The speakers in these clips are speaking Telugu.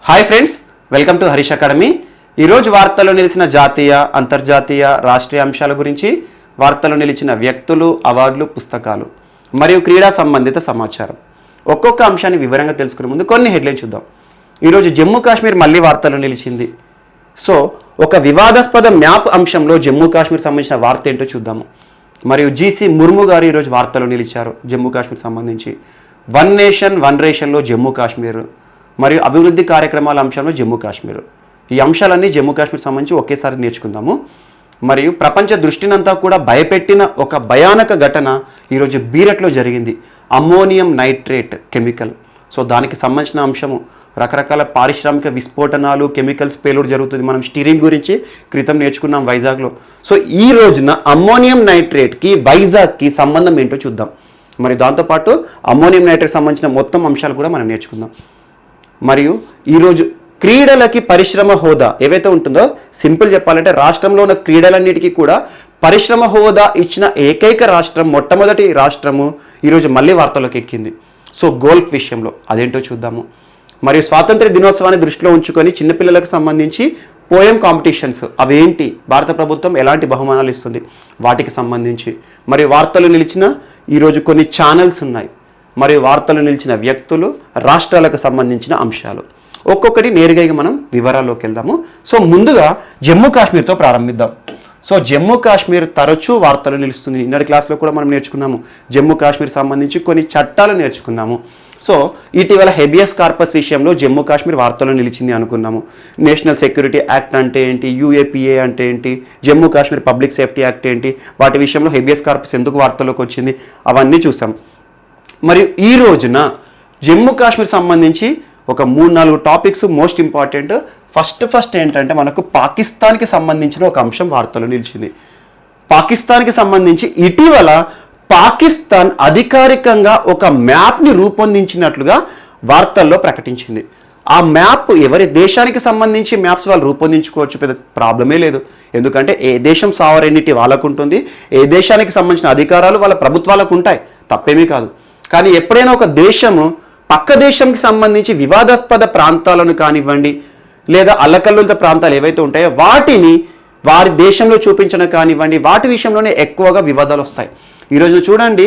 Hi friends, welcome to Harish academy. ఈరోజు వార్తల్లో నిలిచిన జాతీయ, అంతర్జాతీయ, రాష్ట్రీయ అంశాల గురించి, వార్తల్లో నిలిచిన వ్యక్తులు, అవార్డులు, పుస్తకాలు మరియు క్రీడా సంబంధిత సమాచారం ఒక్కొక్క అంశాన్ని వివరంగా తెలుసుకునే ముందు కొన్ని హెడ్లైన్స్ చూద్దాం. ఈరోజు జమ్మూ కాశ్మీర్ మళ్ళీ వార్తల్లో నిలిచింది. సో ఒక వివాదాస్పద మ్యాప్ అంశంలో జమ్మూ కాశ్మీర్ సంబంధించిన వార్త ఏంటో చూద్దాము. మరియు జీసీ ముర్ము గారు ఈరోజు వార్తల్లో నిలిచారు జమ్మూ కాశ్మీర్ సంబంధించి. వన్ నేషన్ వన్ రేషన్లో జమ్మూ కాశ్మీర్ మరియు అభివృద్ధి కార్యక్రమాల అంశంలో జమ్మూ కాశ్మీర్. ఈ అంశాలన్నీ జమ్మూ కాశ్మీర్ సంబంధించి ఒకేసారి నేర్చుకుందాము. మరియు ప్రపంచ దృష్టినంతా కూడా భయపెట్టిన ఒక భయానక ఘటన ఈరోజు బీరట్లో జరిగింది. Ammonium nitrate chemical. సో దానికి సంబంధించిన అంశము, రకరకాల పారిశ్రామిక విస్ఫోటనాలు, కెమికల్స్ పేలుడు జరుగుతుంది. మనం స్టీరింగ్ గురించి క్రితం నేర్చుకున్నాం వైజాగ్లో. సో ఈ రోజున అమ్మోనియం నైట్రేట్కి వైజాగ్కి సంబంధం ఏంటో చూద్దాం. మరి దాంతోపాటు అమ్మోనియం నైట్రేట్ సంబంధించిన మొత్తం అంశాలు కూడా మనం నేర్చుకుందాం. మరియు ఈరోజు క్రీడలకి పరిశ్రమ హోదా ఏవైతే ఉంటుందో, సింపుల్ చెప్పాలంటే రాష్ట్రంలో ఉన్న క్రీడలన్నిటికీ కూడా పరిశ్రమ హోదా ఇచ్చిన ఏకైక రాష్ట్రం, మొట్టమొదటి రాష్ట్రము ఈరోజు మళ్ళీ వార్తల్లోకి ఎక్కింది. సో గోల్ఫ్ విషయంలో అదేంటో చూద్దాము. మరియు స్వాతంత్ర దినోత్సవాన్ని దృష్టిలో ఉంచుకొని చిన్నపిల్లలకు సంబంధించి పోయం కాంపిటీషన్స్ అవేంటి, భారత ప్రభుత్వం ఎలాంటి బహుమానాలు ఇస్తుంది, వాటికి సంబంధించి మరియు వార్తలు నిలిచిన ఈరోజు కొన్ని ఛానల్స్ ఉన్నాయి. మరియు వార్తలు నిలిచిన వ్యక్తులు, రాష్ట్రాలకు సంబంధించిన అంశాలు ఒక్కొక్కటి నేరుగా మనం వివరాల్లోకి వెళ్దాము. సో ముందుగా జమ్మూ కాశ్మీర్తో ప్రారంభిద్దాం. సో జమ్మూ కాశ్మీర్ తరచూ వార్తలు నిలుస్తుంది. నిన్నటి క్లాస్లో కూడా మనం నేర్చుకున్నాము. జమ్మూ కాశ్మీర్ సంబంధించి కొన్ని చట్టాలు నేర్చుకున్నాము. సో ఇటీవల హెబియస్ కార్పస్ విషయంలో జమ్మూ కాశ్మీర్ వార్తల్లో నిలిచింది అనుకున్నాము. నేషనల్ సెక్యూరిటీ యాక్ట్ అంటే ఏంటి, యూఏపీఏ అంటే ఏంటి, Jammu Kashmir public safety act ఏంటి, వాటి విషయంలో హెబియస్ కార్పస్ ఎందుకు వార్తల్లోకి వచ్చింది, అవన్నీ చూసాం. మరియు ఈ రోజున జమ్మూ కాశ్మీర్ సంబంధించి ఒక 3-4 టాపిక్స్ మోస్ట్ ఇంపార్టెంట్. ఫస్ట్ ఏంటంటే మనకు పాకిస్తాన్కి సంబంధించిన ఒక అంశం వార్తలో నిలిచింది. పాకిస్తాన్కి సంబంధించి ఇటీవల పాకిస్తాన్ అధికారికంగా ఒక మ్యాప్ని రూపొందించినట్లుగా వార్తల్లో ప్రకటించింది. ఆ మ్యాప్ ఎవరి దేశానికి సంబంధించి మ్యాప్స్ వాళ్ళు రూపొందించుకోవచ్చు, పెద్ద ప్రాబ్లమే లేదు. ఎందుకంటే ఏ దేశం సావరెన్నిటీ వాళ్ళకు ఉంటుంది, ఏ దేశానికి సంబంధించిన అధికారాలు వాళ్ళ ప్రభుత్వాలకు ఉంటాయి, తప్పేమీ కాదు. కానీ ఎప్పుడైనా ఒక దేశము పక్క దేశంకి సంబంధించి వివాదాస్పద ప్రాంతాలను కానివ్వండి, లేదా అల్లకల్లోలిత ప్రాంతాలు ఏవైతే ఉంటాయో వాటిని వారి దేశంలో చూపించడం కానివ్వండి, వాటి విషయంలోనే ఎక్కువగా వివాదాలు వస్తాయి. ఈరోజు చూడండి,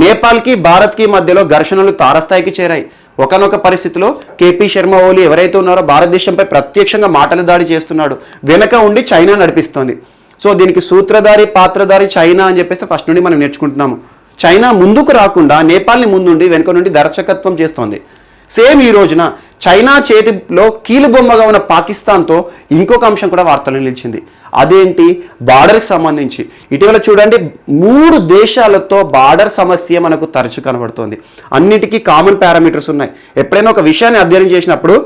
నేపాల్కి భారత్కి మధ్యలో ఘర్షణలు తారస్థాయికి చేరాయి. ఒకనొక పరిస్థితిలో కేపీ శర్మ ఓలీ ఎవరైతే ఉన్నారో భారతదేశంపై ప్రత్యక్షంగా మాటల దాడి చేస్తున్నాడు, వెనక ఉండి చైనా నడిపిస్తోంది. సో దీనికి సూత్రధారి పాత్రధారి చైనా అని చెప్పేసి ఫస్ట్ నుండి మనం నేర్చుకుంటున్నాము. చైనా ముందుకు రాకుండా నేపాల్ని ముందుండి వెనుక నుండి దర్శకత్వం చేస్తోంది. సేమ్ ఈ రోజున చైనా చేతిలో కీలుబొమ్మగా ఉన్న పాకిస్తాన్తో ఇంకొక అంశం కూడా వార్తలు నిలిచింది. అదేంటి, బార్డర్కి సంబంధించి. ఇటీవల చూడండి, 3 దేశాలతో బార్డర్ సమస్య మనకు తరచు కనబడుతోంది. అన్నిటికీ కామన్ పారామీటర్స్ ఉన్నాయి. ఎప్పుడైనా ఒక విషయాన్ని అధ్యయనం చేసినప్పుడు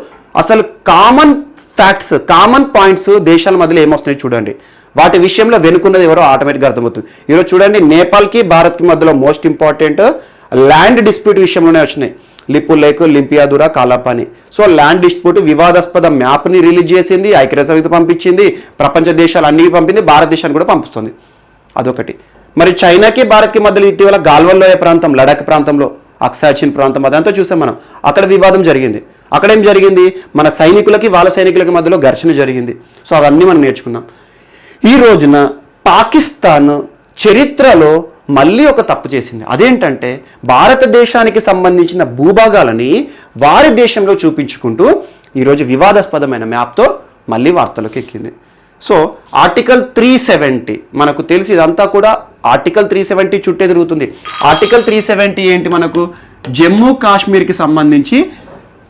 అసలు కామన్ ఫ్యాక్ట్స్, కామన్ పాయింట్స్ దేశాల మధ్యలో ఏమొస్తున్నాయి చూడండి. వాటి విషయంలో వెనుకున్నది ఎవరో ఆటోమేటిక్గా అర్థమవుతుంది. ఈరోజు చూడండి, నేపాల్కి భారత్కి మధ్యలో మోస్ట్ ఇంపార్టెంట్ ల్యాండ్ డిస్ప్యూట్ విషయంలోనే వచ్చినాయి. Lipulekh, Limpiyadhura, Kalapani. So land dispute వివాదాస్పద మ్యాప్ని రిలీజ్ చేసింది, ఐక్యరాజ్య సమితి పంపించింది, ప్రపంచ దేశాలు అన్ని పంపింది, భారతదేశాన్ని కూడా పంపిస్తుంది. అదొకటి. మరి చైనాకి భారత్కి మధ్యలో ఇటీవల గాల్వన్ ప్రాంతం, లడాక్ ప్రాంతంలో, అక్సాచిన్ ప్రాంతం, అదంతా చూసాం మనం. అక్కడ వివాదం జరిగింది. అక్కడ ఏం జరిగింది, మన సైనికులకి వాళ్ళ సైనికులకి మధ్యలో ఘర్షణ జరిగింది. సో అవన్నీ మనం నేర్చుకున్నాం. ఈ రోజున పాకిస్తాన్ చరిత్రలో మళ్ళీ ఒక తప్పు చేసింది. అదేంటంటే భారతదేశానికి సంబంధించిన భూభాగాలని వారి దేశంలో చూపించుకుంటూ ఈరోజు వివాదాస్పదమైన మ్యాప్తో మళ్ళీ వార్తలకు ఎక్కింది. సో ఆర్టికల్ 370 మనకు తెలిసి ఇదంతా కూడా ఆర్టికల్ 370 చుట్టే తిరుగుతుంది. ఆర్టికల్ 370 ఏంటి, మనకు జమ్మూ కాశ్మీర్కి సంబంధించి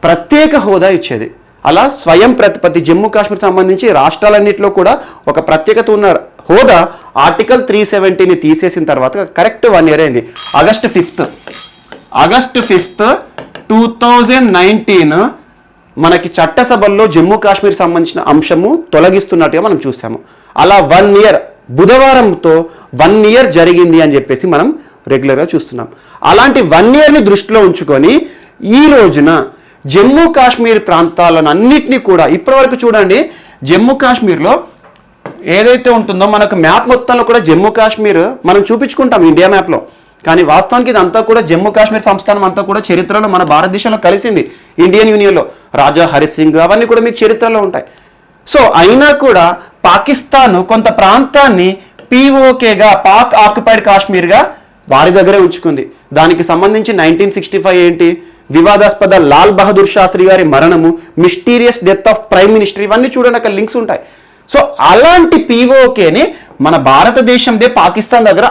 ప్రత్యేక హోదా ఇచ్చేది. అలా స్వయం ప్రతిపత్తి జమ్మూ కాశ్మీర్ సంబంధించి రాష్ట్రాలన్నింటిలో కూడా ఒక ప్రత్యేకత ఉన్న హోదా ఆర్టికల్ 370ని తీసేసిన తర్వాత కరెక్ట్ 1 year అయింది. ఆగస్టు 5, 2019 మనకి చట్టసభల్లో జమ్మూ కాశ్మీర్ సంబంధించిన అంశము తొలగిస్తున్నట్టుగా మనం చూసాము. అలా 1 year బుధవారంతో 1 year జరిగింది అని చెప్పేసి మనం రెగ్యులర్గా చూస్తున్నాం. అలాంటి 1 yearని దృష్టిలో ఉంచుకొని ఈ రోజున జమ్మూ కాశ్మీర్ ప్రాంతాలను అన్నిటినీ కూడా ఇప్పటివరకు చూడండి, జమ్మూ కాశ్మీర్లో ఏదైతే ఉంటుందో మనకు మ్యాప్ మొత్తంలో కూడా జమ్మూ కాశ్మీర్ మనం చూపించుకుంటాం ఇండియా మ్యాప్లో. కానీ వాస్తవానికి ఇదంతా కూడా జమ్మూ కాశ్మీర్ సంస్థానం అంతా కూడా చరిత్రలో మన భారతదేశంలో కలిసింది ఇండియన్ యూనియన్లో. రాజా హరి సింగ్ అవన్నీ కూడా మీకు చరిత్రలో ఉంటాయి. సో అయినా కూడా పాకిస్తాన్ కొంత ప్రాంతాన్ని పీఓకేగా, పాక్ ఆక్యుపైడ్ కాశ్మీర్గా వారి దగ్గరే ఉంచుకుంది. దానికి సంబంధించి 1965 ఏంటి, వివాదాస్పద లాల్ బహదూర్ శాస్త్రి గారి మరణము, mysterious death of prime minister, ఇవన్నీ చూడండి అక్కడ లింక్స్ ఉంటాయి. సో అలాంటి పీఓకేని మన భారతదేశందే పాకిస్తాన్ దగ్గర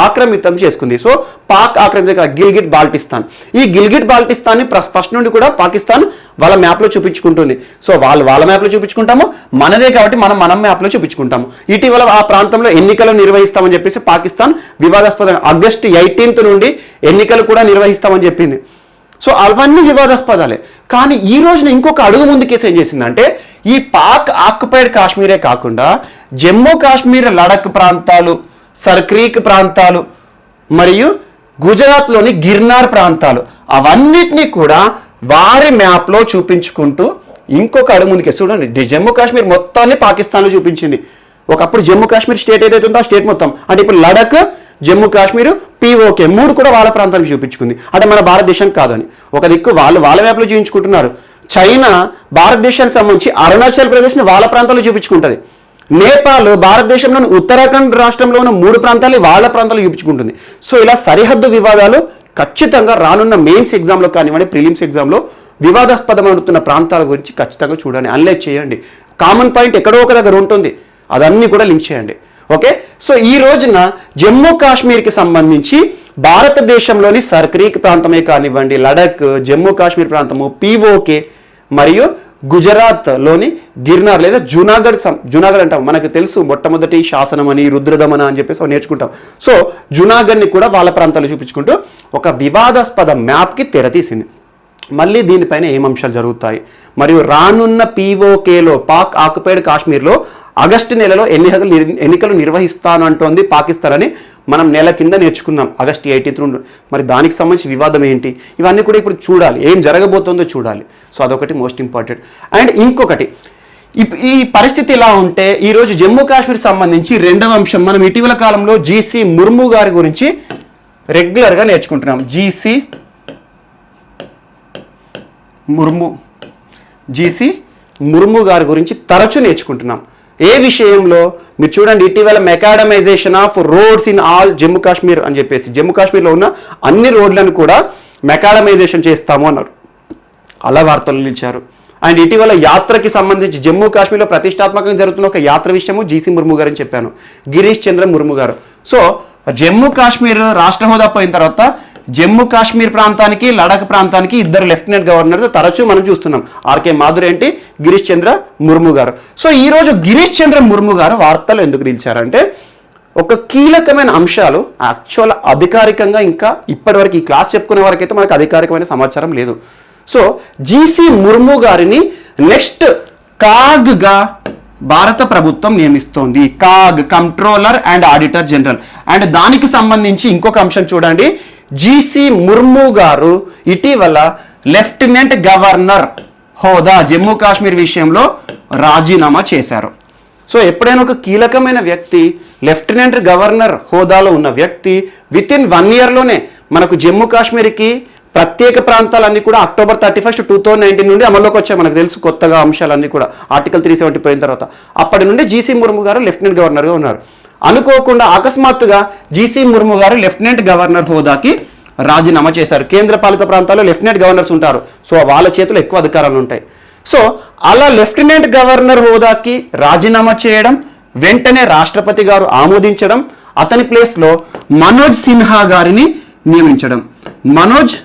ఆక్రమితం చేసుకుంది. సో పాక్ ఆక్రమిత గిల్గిట్ బాల్టిస్తాన్, ఈ గిల్గిట్ బాల్టిస్తాన్ని ఫస్ట్ నుండి కూడా పాకిస్తాన్ వాళ్ళ మ్యాప్లో చూపించుకుంటుంది. సో వాళ్ళ మ్యాప్లో చూపించుకుంటాము, మనదే కాబట్టి మనం మ్యాప్లో చూపించుకుంటాము. ఇటీవల ఆ ప్రాంతంలో ఎన్నికలు నిర్వహిస్తామని చెప్పేసి పాకిస్తాన్ వివాదాస్పదంగా ఆగస్టు 18 నుండి ఎన్నికలు కూడా నిర్వహిస్తామని చెప్పింది. సో అవన్నీ వివాదాస్పదాలే. కానీ ఈ రోజున ఇంకొక అడుగు ముందుకేసి ఏం చేసిందంటే, ఈ పాక్ ఆక్యుపైడ్ కాశ్మీరే కాకుండా జమ్మూ కాశ్మీర్, లడక్ ప్రాంతాలు, సర్క్రీక్ ప్రాంతాలు మరియు గుజరాత్లోని గిర్నార్ ప్రాంతాలు, అవన్నిటినీ కూడా వారి మ్యాప్లో చూపించుకుంటూ ఇంకొక అడుగు ముందుకే. చూడండి, జమ్మూ కాశ్మీర్ మొత్తాన్ని పాకిస్తాన్లో చూపించింది. ఒకప్పుడు జమ్మూ కాశ్మీర్ స్టేట్ ఏదైతే ఉందో ఆ స్టేట్ మొత్తం, అంటే ఇప్పుడు లడక్, జమ్మూ కాశ్మీర్, పీఓకే 3 కూడా వాళ్ళ ప్రాంతానికి చూపించుకుంది. అంటే మన భారతదేశం కాదని. ఒక దిక్కు వాళ్ళ మ్యాప్లో చూపించుకుంటున్నారు. చైనా భారతదేశానికి సంబంధించి అరుణాచల్ ప్రదేశ్ని వాళ్ళ ప్రాంతాల్లో చూపించుకుంటుంది. నేపాల్ భారతదేశంలోని ఉత్తరాఖండ్ రాష్ట్రంలో ఉన్న 3 ప్రాంతాలు వాళ్ళ ప్రాంతాలు చూపించుకుంటుంది. సో ఇలా సరిహద్దు వివాదాలు ఖచ్చితంగా రానున్న మెయిన్స్ ఎగ్జామ్లో కానివ్వండి, ప్రిలిమ్స్ ఎగ్జామ్లో వివాదాస్పదమవుతున్న ప్రాంతాల గురించి ఖచ్చితంగా చూడండి, అనలైజ్ చేయండి. కామన్ పాయింట్ ఎక్కడో ఒక దగ్గర ఉంటుంది, అదన్నీ కూడా లింక్ చేయండి. ఓకే, సో ఈ రోజున జమ్మూ కాశ్మీర్కి సంబంధించి భారతదేశంలోని సర్క్రీక్ ప్రాంతమే కానివ్వండి, లడక్, జమ్మూ కాశ్మీర్ ప్రాంతము, పీఓకే మరియు గుజరాత్లోని గిర్నార్ లేదా జునాగఢ్ అంటాం. మనకు తెలుసు మొట్టమొదటి శాసనం అని, రుద్రదమన అని చెప్పేసి నేర్చుకుంటాం. సో జునాగఢ్ని కూడా వాళ్ళ ప్రాంతాలు చూపించుకుంటూ ఒక వివాదాస్పద మ్యాప్కి తెరతీసింది. మళ్ళీ దీనిపైన ఏం అంశాలు జరుగుతాయి, మరియు రానున్న పీఓకేలో, పాక్ ఆక్యుపైడ్ కాశ్మీర్లో ఆగస్టు నెలలో ఎన్నికలు నిర్వహిస్తానంటోంది పాకిస్తాన్ అని మనం నెల కింద నేర్చుకున్నాం, ఆగస్టు 18 మరి దానికి సంబంధించి వివాదం ఏంటి, ఇవన్నీ కూడా ఇప్పుడు చూడాలి, ఏం జరగబోతుందో చూడాలి. సో అదొకటి మోస్ట్ ఇంపార్టెంట్. అండ్ ఇంకొకటి, ఈ పరిస్థితి ఇలా ఉంటే ఈరోజు జమ్మూ కాశ్మీర్ సంబంధించి రెండవ అంశం, మనం ఇటీవల కాలంలో జీసీ ముర్ము గారి గురించి రెగ్యులర్గా నేర్చుకుంటున్నాం. జీసీ ముర్ము గారి గురించి తరచూ నేర్చుకుంటున్నాం. ఏ విషయంలో మీరు చూడండి, ఇటీవల macadamization of roads in all Jammu Kashmir అని చెప్పేసి, జమ్మూ కాశ్మీర్లో ఉన్న అన్ని రోడ్లను కూడా మెకాడమైజేషన్ చేస్తాము అన్నారు, అలా వార్తలు నిలిచారు. అండ్ ఇటీవల యాత్రకి సంబంధించి జమ్మూ కాశ్మీర్లో ప్రతిష్టాత్మకంగా జరుగుతున్న ఒక యాత్ర విషయము జీసీ ముర్ము గారు అని చెప్పాను, గిరీష్ చంద్ర ముర్ము గారు. సో జమ్మూ కాశ్మీర్ రాష్ట్ర హోదా పోయిన తర్వాత జమ్మూ కాశ్మీర్ ప్రాంతానికి, లడక్ ప్రాంతానికి 2 లెఫ్టినెంట్ గవర్నర్స్ తరచూ మనం చూస్తున్నాం, ఆర్కే మాధుర్ ఏంటి, గిరీష్ చంద్ర ముర్ము గారు. సో ఈరోజు గిరీష్ చంద్ర ముర్ము గారు వార్తలు ఎందుకు నిలిచారంటే, ఒక కీలకమైన అంశాలు యాక్చువల్ అధికారికంగా ఇంకా ఇప్పటివరకు ఈ క్లాస్ చెప్పుకునే వరకైతే మనకు అధికారికమైన సమాచారం లేదు. సో జీసీ ముర్ము గారిని నెక్స్ట్ కాగ్గా భారత ప్రభుత్వం నియమిస్తోంది, CAG, controller and auditor general. And దానికి సంబంధించి ఇంకొక అంశం చూడండి, జీసీ ముర్ము గారు ఇటీవల లెఫ్టినెంట్ గవర్నర్ హోదా జమ్మూ కాశ్మీర్ విషయంలో రాజీనామా చేశారు. సో ఎప్పుడైనా ఒక కీలకమైన వ్యక్తి, లెఫ్టినెంట్ గవర్నర్ హోదాలో ఉన్న వ్యక్తి వితిన్ 1 ఇయర్లోనే మనకు జమ్మూ కాశ్మీర్కి ప్రత్యేక ప్రాంతాలన్నీ కూడా అక్టోబర్ 31, 2019 నుండి అమల్లోకి వచ్చాయి. మనకు తెలుసు కొత్తగా అంశాలన్నీ కూడా ఆర్టికల్ 370 పోయిన తర్వాత. అప్పటి నుండి జీసీ ముర్ము గారు లెఫ్టినెంట్ గవర్నర్గా ఉన్నారు. అనుకోకుండా అకస్మాత్తుగా జీసీ ముర్ము గారు లెఫ్టినెంట్ గవర్నర్ హోదాకి రాజీనామా చేశారు. కేంద్ర పాలిత ప్రాంతాల్లో లెఫ్టినెంట్ గవర్నర్స్ ఉంటారు, సో వాళ్ళ చేతిలో ఎక్కువ అధికారాలు ఉంటాయి. సో అలా లెఫ్టినెంట్ గవర్నర్ హోదాకి రాజీనామా చేయడం, వెంటనే రాష్ట్రపతి గారు ఆమోదించడం, అతని ప్లేస్లో మనోజ్ సిన్హా గారిని నియమించడం. మనోజ్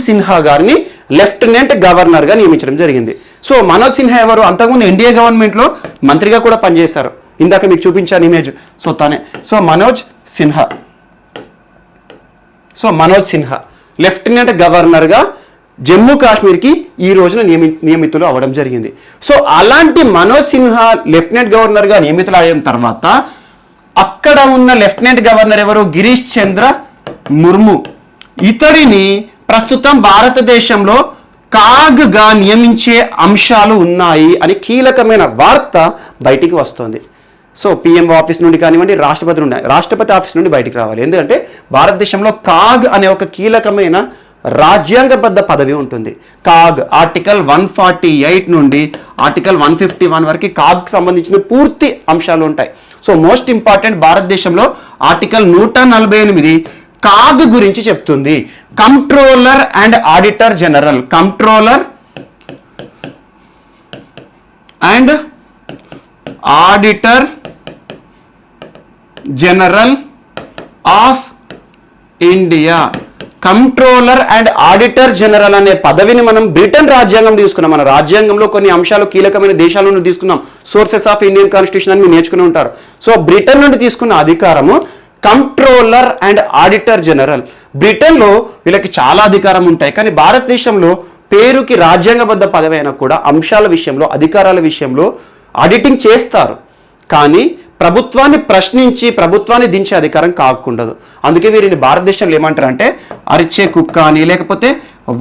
సిన్హా గారిని లెఫ్టినెంట్ గవర్నర్గా నియమించడం జరిగింది. సో మనోజ్ సిన్హా ఎవరు, అంతకుముందు ఎన్డీఏ గవర్నమెంట్లో మంత్రిగా కూడా పనిచేశారు, ఇందాక మీకు చూపించాను ఇమేజ్. సో తనే, సో మనోజ్ సిన్హా లెఫ్టినెంట్ గవర్నర్గా జమ్మూ కాశ్మీర్కి ఈ రోజున నియమితులు అవ్వడం జరిగింది. సో అలాంటి మనోజ్ సిన్హా లెఫ్టినెంట్ గవర్నర్గా నియమితులు అయిన తర్వాత అక్కడ ఉన్న లెఫ్టినెంట్ గవర్నర్ ఎవరు, గిరీష్ చంద్ర ముర్ము. ఇతడిని ప్రస్తుతం భారతదేశంలో కాగ్గా నియమించే అంశాలు ఉన్నాయి అని కీలకమైన వార్త బయటికి వస్తుంది. సో పిఎం ఆఫీస్ నుండి కానివ్వండి, రాష్ట్రపతి ఆఫీస్ నుండి బయటికి రావాలి. ఎందుకంటే భారతదేశంలో కాగ్ అనే ఒక కీలకమైన రాజ్యాంగబద్ధ పదవి ఉంటుంది. కాగ్ ఆర్టికల్ 148 నుండి ఆర్టికల్ 151 వరకు కాగ్కి సంబంధించిన పూర్తి అంశాలు ఉంటాయి. సో మోస్ట్ ఇంపార్టెంట్ భారతదేశంలో ఆర్టికల్ 148 కాగ్ గురించి చెప్తుంది. Controller and auditor general, controller and auditor general of India. Controller and auditor general అనే పదవిని మనం బ్రిటన్ రాజ్యాంగం తీసుకున్నాం. మన రాజ్యాంగంలో కొన్ని అంశాలు కీలకమైన దేశాల నుండి తీసుకున్నాం. సోర్సెస్ ఆఫ్ ఇండియన్ కాన్స్టిట్యూషన్ అని మీరు నేర్చుకుని ఉంటారు. సో బ్రిటన్ నుండి తీసుకున్న అధికారము కంట్రోలర్ అండ్ ఆడిటర్ జనరల్. బ్రిటన్లో వీళ్ళకి చాలా అధికారం ఉంటాయి, కానీ భారతదేశంలో పేరుకి రాజ్యాంగబద్ధ పదవి అయినా కూడా అంశాల విషయంలో, అధికారాల విషయంలో ఆడిటింగ్ చేస్తారు, కానీ ప్రభుత్వాన్ని ప్రశ్నించి ప్రభుత్వాన్ని దించే అధికారం కాకుండదు. అందుకే వీరిని భారతదేశంలో ఏమంటారంటే అరిచే కుక్క అని, లేకపోతే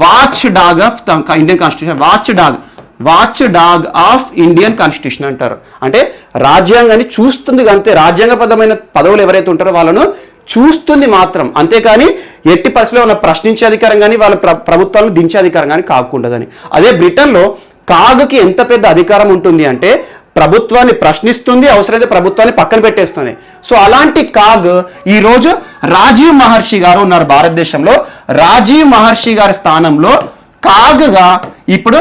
watch dog of Indian constitution, watch dog of Indian constitution అంటారు. అంటే రాజ్యాంగాన్ని చూస్తుంది, అంతే. రాజ్యాంగబద్ధమైన పదవులు ఎవరైతే ఉంటారో వాళ్ళను చూస్తుంది మాత్రం, అంతేకాని ఎట్టి పరిస్థితిలో ఉన్న ప్రశ్నించే అధికారం కానీ వాళ్ళ ప్రభుత్వాలను దించే అధికారం కానీ కాకుండదని. అదే బ్రిటన్లో కాగ్కి ఎంత పెద్ద అధికారం ఉంటుంది అంటే ప్రభుత్వాన్ని ప్రశ్నిస్తుంది, అవసరమైతే ప్రభుత్వాన్ని పక్కన పెట్టేస్తుంది. సో అలాంటి కాగ్ ఈరోజు రాజీవ్ మహర్షి గారు ఉన్నారు భారతదేశంలో. రాజీవ్ మహర్షి గారి స్థానంలో కాగ్గా ఇప్పుడు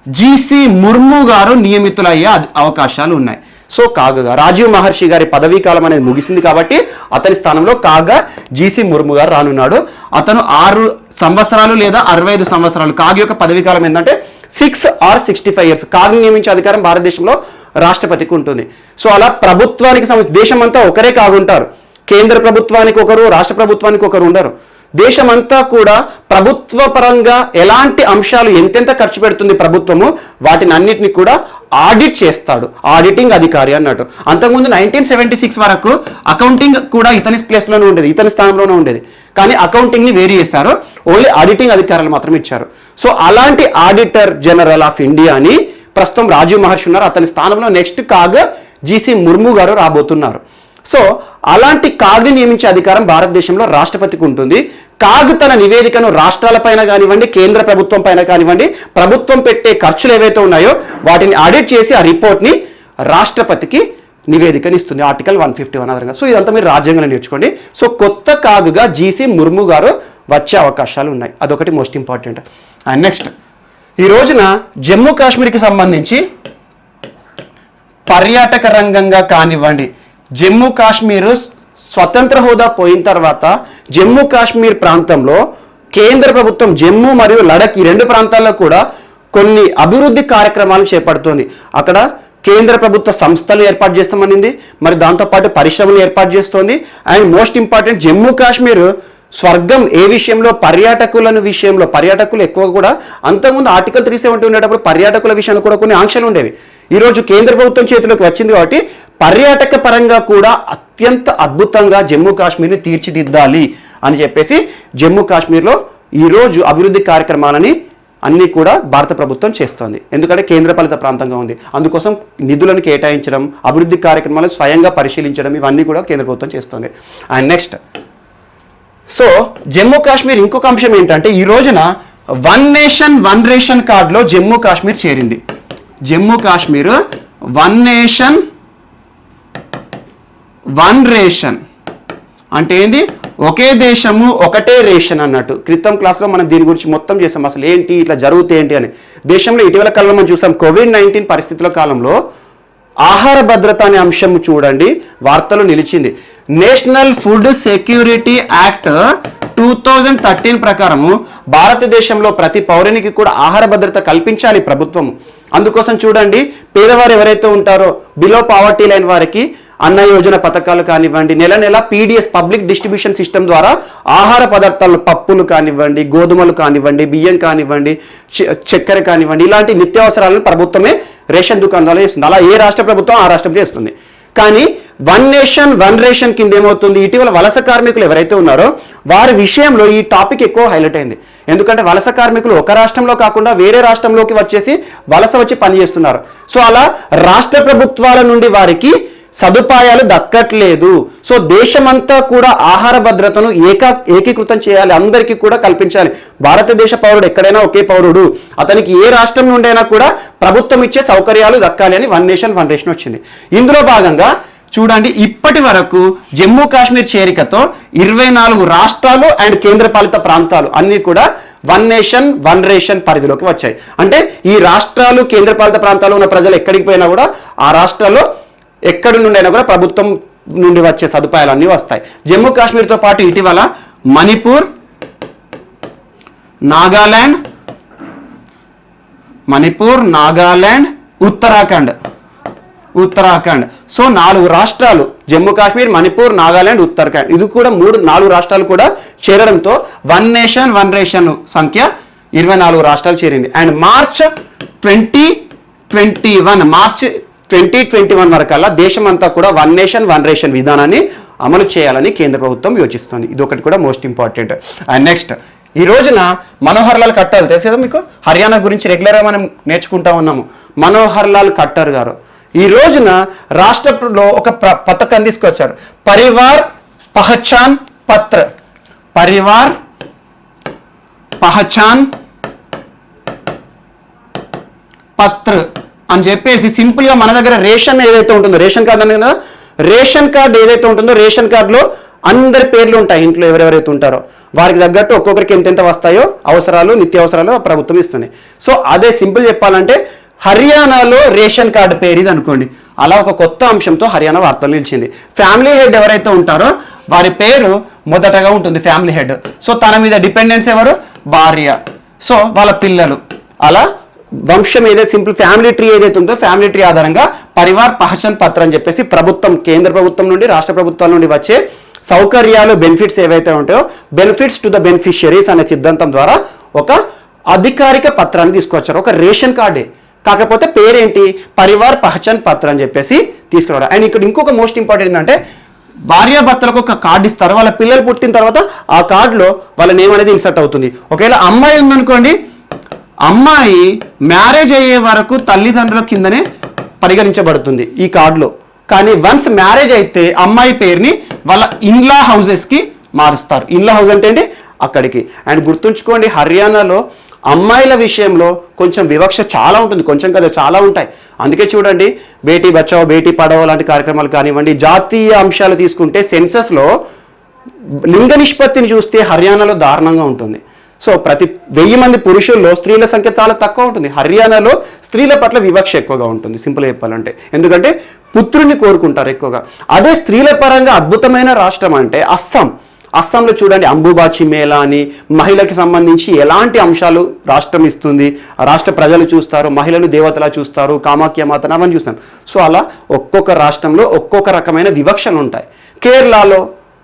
జీసీ ముర్ము గారు నియమితులయ్యే అవకాశాలు ఉన్నాయి. సో కాగ్గా రాజీవ్ మహర్షి గారి పదవీ కాలం అనేది ముగిసింది కాబట్టి అతని స్థానంలో కాగ్గా జీసీ ముర్ము గారు రానున్నాడు. అతను 6 సంవత్సరాలు లేదా 65 సంవత్సరాలు. కాగ్ యొక్క పదవీ కాలం ఏంటంటే 6 or 65 years. కాగ్ని నియమించే అధికారం భారతదేశంలో రాష్ట్రపతికి ఉంటుంది. సో అలా ప్రభుత్వానికి దేశం అంతా ఒకరే కాగుంటారు. కేంద్ర ప్రభుత్వానికి ఒకరు, రాష్ట్ర ప్రభుత్వానికి ఒకరు ఉండరు. దేశమంతా కూడా ప్రభుత్వ పరంగా ఎలాంటి అంశాలు ఎంతెంత ఖర్చు పెడుతుంది ప్రభుత్వము, వాటిని అన్నిటిని కూడా ఆడిట్ చేస్తాడు. ఆడిటింగ్ అధికారి అన్నట్టు. అంతకుముందు 1976 వరకు అకౌంటింగ్ కూడా ఇతని ప్లేస్లోనే ఉండేది, ఇతని స్థానంలోనే ఉండేది. కానీ అకౌంటింగ్ని వేరీ చేస్తారు, ఓన్లీ ఆడిటింగ్ అధికారులు మాత్రం ఇచ్చారు. సో అలాంటి ఆడిటర్ జనరల్ ఆఫ్ ఇండియా అని ప్రస్తుతం రాజీవ్ మహర్షి ఉన్నారు. అతని స్థానంలో నెక్స్ట్ కాగ్ జీసీ ముర్ము గారు రాబోతున్నారు. సో అలాంటి కాగ్ని నియమించే అధికారం భారతదేశంలో రాష్ట్రపతికి ఉంటుంది. కాగ్ తన నివేదికను రాష్ట్రాలపైన కానివ్వండి, కేంద్ర ప్రభుత్వం పైన కానివ్వండి, ప్రభుత్వం పెట్టే ఖర్చులు ఏవైతే ఉన్నాయో వాటిని ఆడిట్ చేసి ఆ రిపోర్ట్ని రాష్ట్రపతికి నివేదికని ఇస్తుంది ఆర్టికల్ 151 ఆధారంగా. సో ఇదంతా మీరు రాజ్యాంగంలో నేర్చుకోండి. సో కొత్త కాగ్గా జీసీ ముర్ము గారు వచ్చే అవకాశాలు ఉన్నాయి. అదొకటి మోస్ట్ ఇంపార్టెంట్. అండ్ నెక్స్ట్, ఈ రోజున జమ్మూ కాశ్మీర్కి సంబంధించి పర్యాటక రంగంగా కానివ్వండి, జమ్మూ కాశ్మీర్ స్వతంత్ర హోదా పోయిన తర్వాత జమ్మూ కాశ్మీర్ ప్రాంతంలో కేంద్ర ప్రభుత్వం జమ్మూ మరియు లడఖ్ ఈ 2 ప్రాంతాల్లో కూడా కొన్ని అభివృద్ధి కార్యక్రమాలను చేపడుతోంది. అక్కడ కేంద్ర ప్రభుత్వ సంస్థలు ఏర్పాటు చేస్తామనింది, మరి దాంతోపాటు పరిశ్రమలు ఏర్పాటు చేస్తోంది. And most important, Jammu Kashmir స్వర్గం ఏ విషయంలో, పర్యాటకులను విషయంలో. పర్యాటకులు ఎక్కువ కూడా అంతకుముందు ఆర్టికల్ 370 ఉండేటప్పుడు పర్యాటకుల విషయంలో కూడా కొన్ని ఆంక్షలు ఉండేవి. ఈరోజు కేంద్ర ప్రభుత్వం చేతిలోకి వచ్చింది కాబట్టి పర్యాటక పరంగా కూడా అత్యంత అద్భుతంగా జమ్మూ కాశ్మీర్ని తీర్చిదిద్దాలి అని చెప్పేసి జమ్మూ కాశ్మీర్లో ఈరోజు అభివృద్ధి కార్యక్రమాలని అన్నీ కూడా భారత ప్రభుత్వం చేస్తోంది. ఎందుకంటే కేంద్రపాలిత ప్రాంతంగా ఉంది. అందుకోసం నిధులను కేటాయించడం, అభివృద్ధి కార్యక్రమాలను స్వయంగా పరిశీలించడం, ఇవన్నీ కూడా కేంద్ర ప్రభుత్వం చేస్తుంది. And next, so Jammu Kashmir ఇంకొక అంశం ఏంటంటే ఈ రోజున 1 నేషన్ 1 రేషన్ కార్డులో జమ్మూ కాశ్మీర్ చేరింది. జమ్మూ కాశ్మీర్ 1 నేషన్ 1 రేషన్ అంటే ఏంది? ఒకే దేశము ఒకటే రేషన్ అన్నట్టు. క్రితం క్లాస్లో మనం దీని గురించి మొత్తం చేసాం, అసలు ఏంటి, ఇట్లా జరుగుతే ఏంటి అని. దేశంలో ఇటీవల కాలంలో మనం చూసాం, COVID-19 పరిస్థితుల కాలంలో ఆహార భద్రత అనే అంశం చూడండి వార్తలు నిలిచింది. నేషనల్ ఫుడ్ సెక్యూరిటీ యాక్ట్ 2013 ప్రకారము భారతదేశంలో ప్రతి పౌరునికి కూడా ఆహార భద్రత కల్పించాలి ప్రభుత్వం. అందుకోసం చూడండి, పేదవారు ఎవరైతే ఉంటారో బిలో పావర్టీ లైన్ వారికి అన్న యోజన పథకాలు కానివ్వండి, నెల నెల PDS పబ్లిక్ డిస్ట్రిబ్యూషన్ సిస్టమ్ ద్వారా ఆహార పదార్థాలు, పప్పులు కానివ్వండి, గోధుమలు కానివ్వండి, బియ్యం కానివ్వండి, చక్కెర కానివ్వండి, ఇలాంటి నిత్యావసరాలను ప్రభుత్వమే రేషన్ దుకాణాలు చేస్తుంది. అలా ఏ రాష్ట్ర ప్రభుత్వం ఆ రాష్ట్రం చేస్తుంది. కానీ 1 నేషన్ 1 రేషన్ కింద ఏమవుతుంది, ఇటీవల వలస కార్మికులు ఎవరైతే ఉన్నారో వారి విషయంలో ఈ టాపిక్ ఎక్కువ హైలైట్ అయింది. ఎందుకంటే వలస కార్మికులు ఒక రాష్ట్రంలో కాకుండా వేరే రాష్ట్రంలోకి వచ్చేసి వలస వచ్చి పనిచేస్తున్నారు. సో అలా రాష్ట్ర ప్రభుత్వాల నుండి వారికి సదుపాయాలు దక్కట్లేదు. సో దేశమంతా కూడా ఆహార భద్రతను ఏకీకృతం చేయాలి, అందరికీ కూడా కల్పించాలి. భారతదేశ పౌరుడు ఎక్కడైనా ఒకే పౌరుడు, అతనికి ఏ రాష్ట్రం నుండైనా కూడా ప్రభుత్వం ఇచ్చే సౌకర్యాలు దక్కాలి అని వన్ నేషన్ వన్ రేషన్ వచ్చింది. ఇందులో భాగంగా చూడండి, ఇప్పటి వరకు జమ్మూ కాశ్మీర్ చేరికతో 24 రాష్ట్రాలు అండ్ కేంద్రపాలిత ప్రాంతాలు అన్నీ కూడా వన్ నేషన్ వన్ రేషన్ పరిధిలోకి వచ్చాయి. అంటే ఈ రాష్ట్రాలు కేంద్రపాలిత ప్రాంతాల్లో ఉన్న ప్రజలు ఎక్కడికి పోయినా కూడా ఆ రాష్ట్రాల్లో ఎక్కడి నుండైనా కూడా ప్రభుత్వం నుండి వచ్చే సదుపాయాలు అన్నీ వస్తాయి. జమ్మూ కాశ్మీర్తో పాటు ఇటీవల మణిపూర్, నాగాలాండ్, ఉత్తరాఖండ్ సో 4 రాష్ట్రాలు, జమ్మూ కాశ్మీర్, మణిపూర్, నాగాలాండ్, ఉత్తరాఖండ్, ఇది కూడా 4 రాష్ట్రాలు కూడా చేరడంతో వన్ నేషన్ వన్ రేషన్ సంఖ్య 24 రాష్ట్రాలు చేరింది. అండ్ మార్చ్ 2021 వరకల్లా దేశమంతా కూడా వన్ నేషన్ వన్ రేషన్ విధానాన్ని అమలు చేయాలని కేంద్ర ప్రభుత్వం యోచిస్తుంది. ఇది ఒకటి కూడా మోస్ట్ ఇంపార్టెంట్. అండ్ నెక్స్ట్, ఈ రోజున మనోహర్ లాల్ ఖట్టర్ తెలుసు కదా మీకు, హర్యానా గురించి రెగ్యులర్గా మనం నేర్చుకుంటా ఉన్నాము. మనోహర్ లాల్ ఖట్టర్ గారు ఈ రోజున రాష్ట్రంలో ఒక పథకం తీసుకొచ్చారు, పరివార్ పహచాన్ పత్ర అని చెప్పేసి సింపుల్గా మన దగ్గర రేషన్ ఏదైతే ఉంటుందో, రేషన్ కార్డు అనేది కదా, రేషన్ కార్డు ఏదైతే ఉంటుందో రేషన్ కార్డులో అందరి పేర్లు ఉంటాయి. ఇంట్లో ఎవరెవరైతే ఉంటారో వారికి తగ్గట్టు ఒక్కొక్కరికి ఎంతెంత వస్తాయో అవసరాలు, నిత్యావసరాలు ప్రభుత్వం ఇస్తుంది. సో అదే సింపుల్ చెప్పాలంటే హర్యానాలో రేషన్ కార్డు పేరు ఇది అనుకోండి. అలా ఒక కొత్త అంశంతో హర్యానా వార్తలు నిలిచింది. ఫ్యామిలీ హెడ్ ఎవరైతే ఉంటారో వారి పేరు మొదటగా ఉంటుంది, ఫ్యామిలీ హెడ్. సో తన మీద డిపెండెన్స్ ఎవరు, భార్య, సో వాళ్ళ పిల్లలు, అలా వంశం ఏదైతే సింపుల్ ఫ్యామిలీ ట్రీ ఏదైతే ఉందో ఫ్యామిలీ ట్రీ ఆధారంగా పరివార్ పహచాన్ పత్ర అని చెప్పేసి ప్రభుత్వం, కేంద్ర ప్రభుత్వం నుండి రాష్ట్ర ప్రభుత్వాల నుండి వచ్చే సౌకర్యాలు, బెనిఫిట్స్ ఏవైతే ఉంటాయో బెనిఫిట్స్ టు ద బెనిఫిషియరీస్ అనే సిద్ధాంతం ద్వారా ఒక అధికారిక పత్రాన్ని తీసుకొచ్చారు. ఒక రేషన్ కార్డే, కాకపోతే పేరేంటి, పరివార్ పహచాన్ పత్ర అని చెప్పేసి తీసుకురావడం. అండ్ ఇక్కడ ఇంకొక మోస్ట్ ఇంపార్టెంట్ ఏంటంటే భార్యాభర్తలకు ఒక కార్డు ఇస్తారు. వాళ్ళ పిల్లలు పుట్టిన తర్వాత ఆ కార్డులో వాళ్ళ నేమ్ అనేది ఇన్సర్ట్ అవుతుంది. ఒకవేళ అమ్మాయి ఉందనుకోండి, అమ్మాయి మ్యారేజ్ అయ్యే వరకు తల్లిదండ్రుల కిందనే పరిగణించబడుతుంది ఈ కార్డులో. కానీ వన్స్ మ్యారేజ్ అయితే అమ్మాయి పేరుని వాళ్ళ ఇన్లా హౌజెస్కి మారుస్తారు. ఇన్లా హౌస్ అంటే ఏంటి, అక్కడికి. అండ్ గుర్తుంచుకోండి, హర్యానాలో అమ్మాయిల విషయంలో కొంచెం వివక్ష చాలా ఉంటుంది, కొంచెం కదా చాలా ఉంటాయి. అందుకే చూడండి, బేటీ బచావో బేటీ పడావో లాంటి కార్యక్రమాలు కానివ్వండి, జాతీయ అంశాలు తీసుకుంటే సెన్సస్లో లింగ నిష్పత్తిని చూస్తే హర్యానాలో దారుణంగా ఉంటుంది. సో ప్రతి 1000 మంది పురుషుల్లో స్త్రీల సంఖ్య చాలా తక్కువ ఉంటుంది. హర్యానాలో స్త్రీల పట్ల వివక్ష ఎక్కువగా ఉంటుంది సింపుల్గా చెప్పాలంటే, ఎందుకంటే పుత్రుని కోరుకుంటారు ఎక్కువగా. అదే స్త్రీల పరంగా అద్భుతమైన రాష్ట్రం అంటే అస్సాంలో చూడండి, అంబుబాచి మేళా అని మహిళకి సంబంధించి ఎలాంటి అంశాలు రాష్ట్రం ఇస్తుంది, రాష్ట్ర ప్రజలు చూస్తారు, మహిళలు దేవతలా చూస్తారు, కామాఖ్య మాతను అవన్నీ చూస్తారు. సో అలా ఒక్కొక్క రాష్ట్రంలో ఒక్కొక్క రకమైన వివక్షలు ఉంటాయి. కేరళలో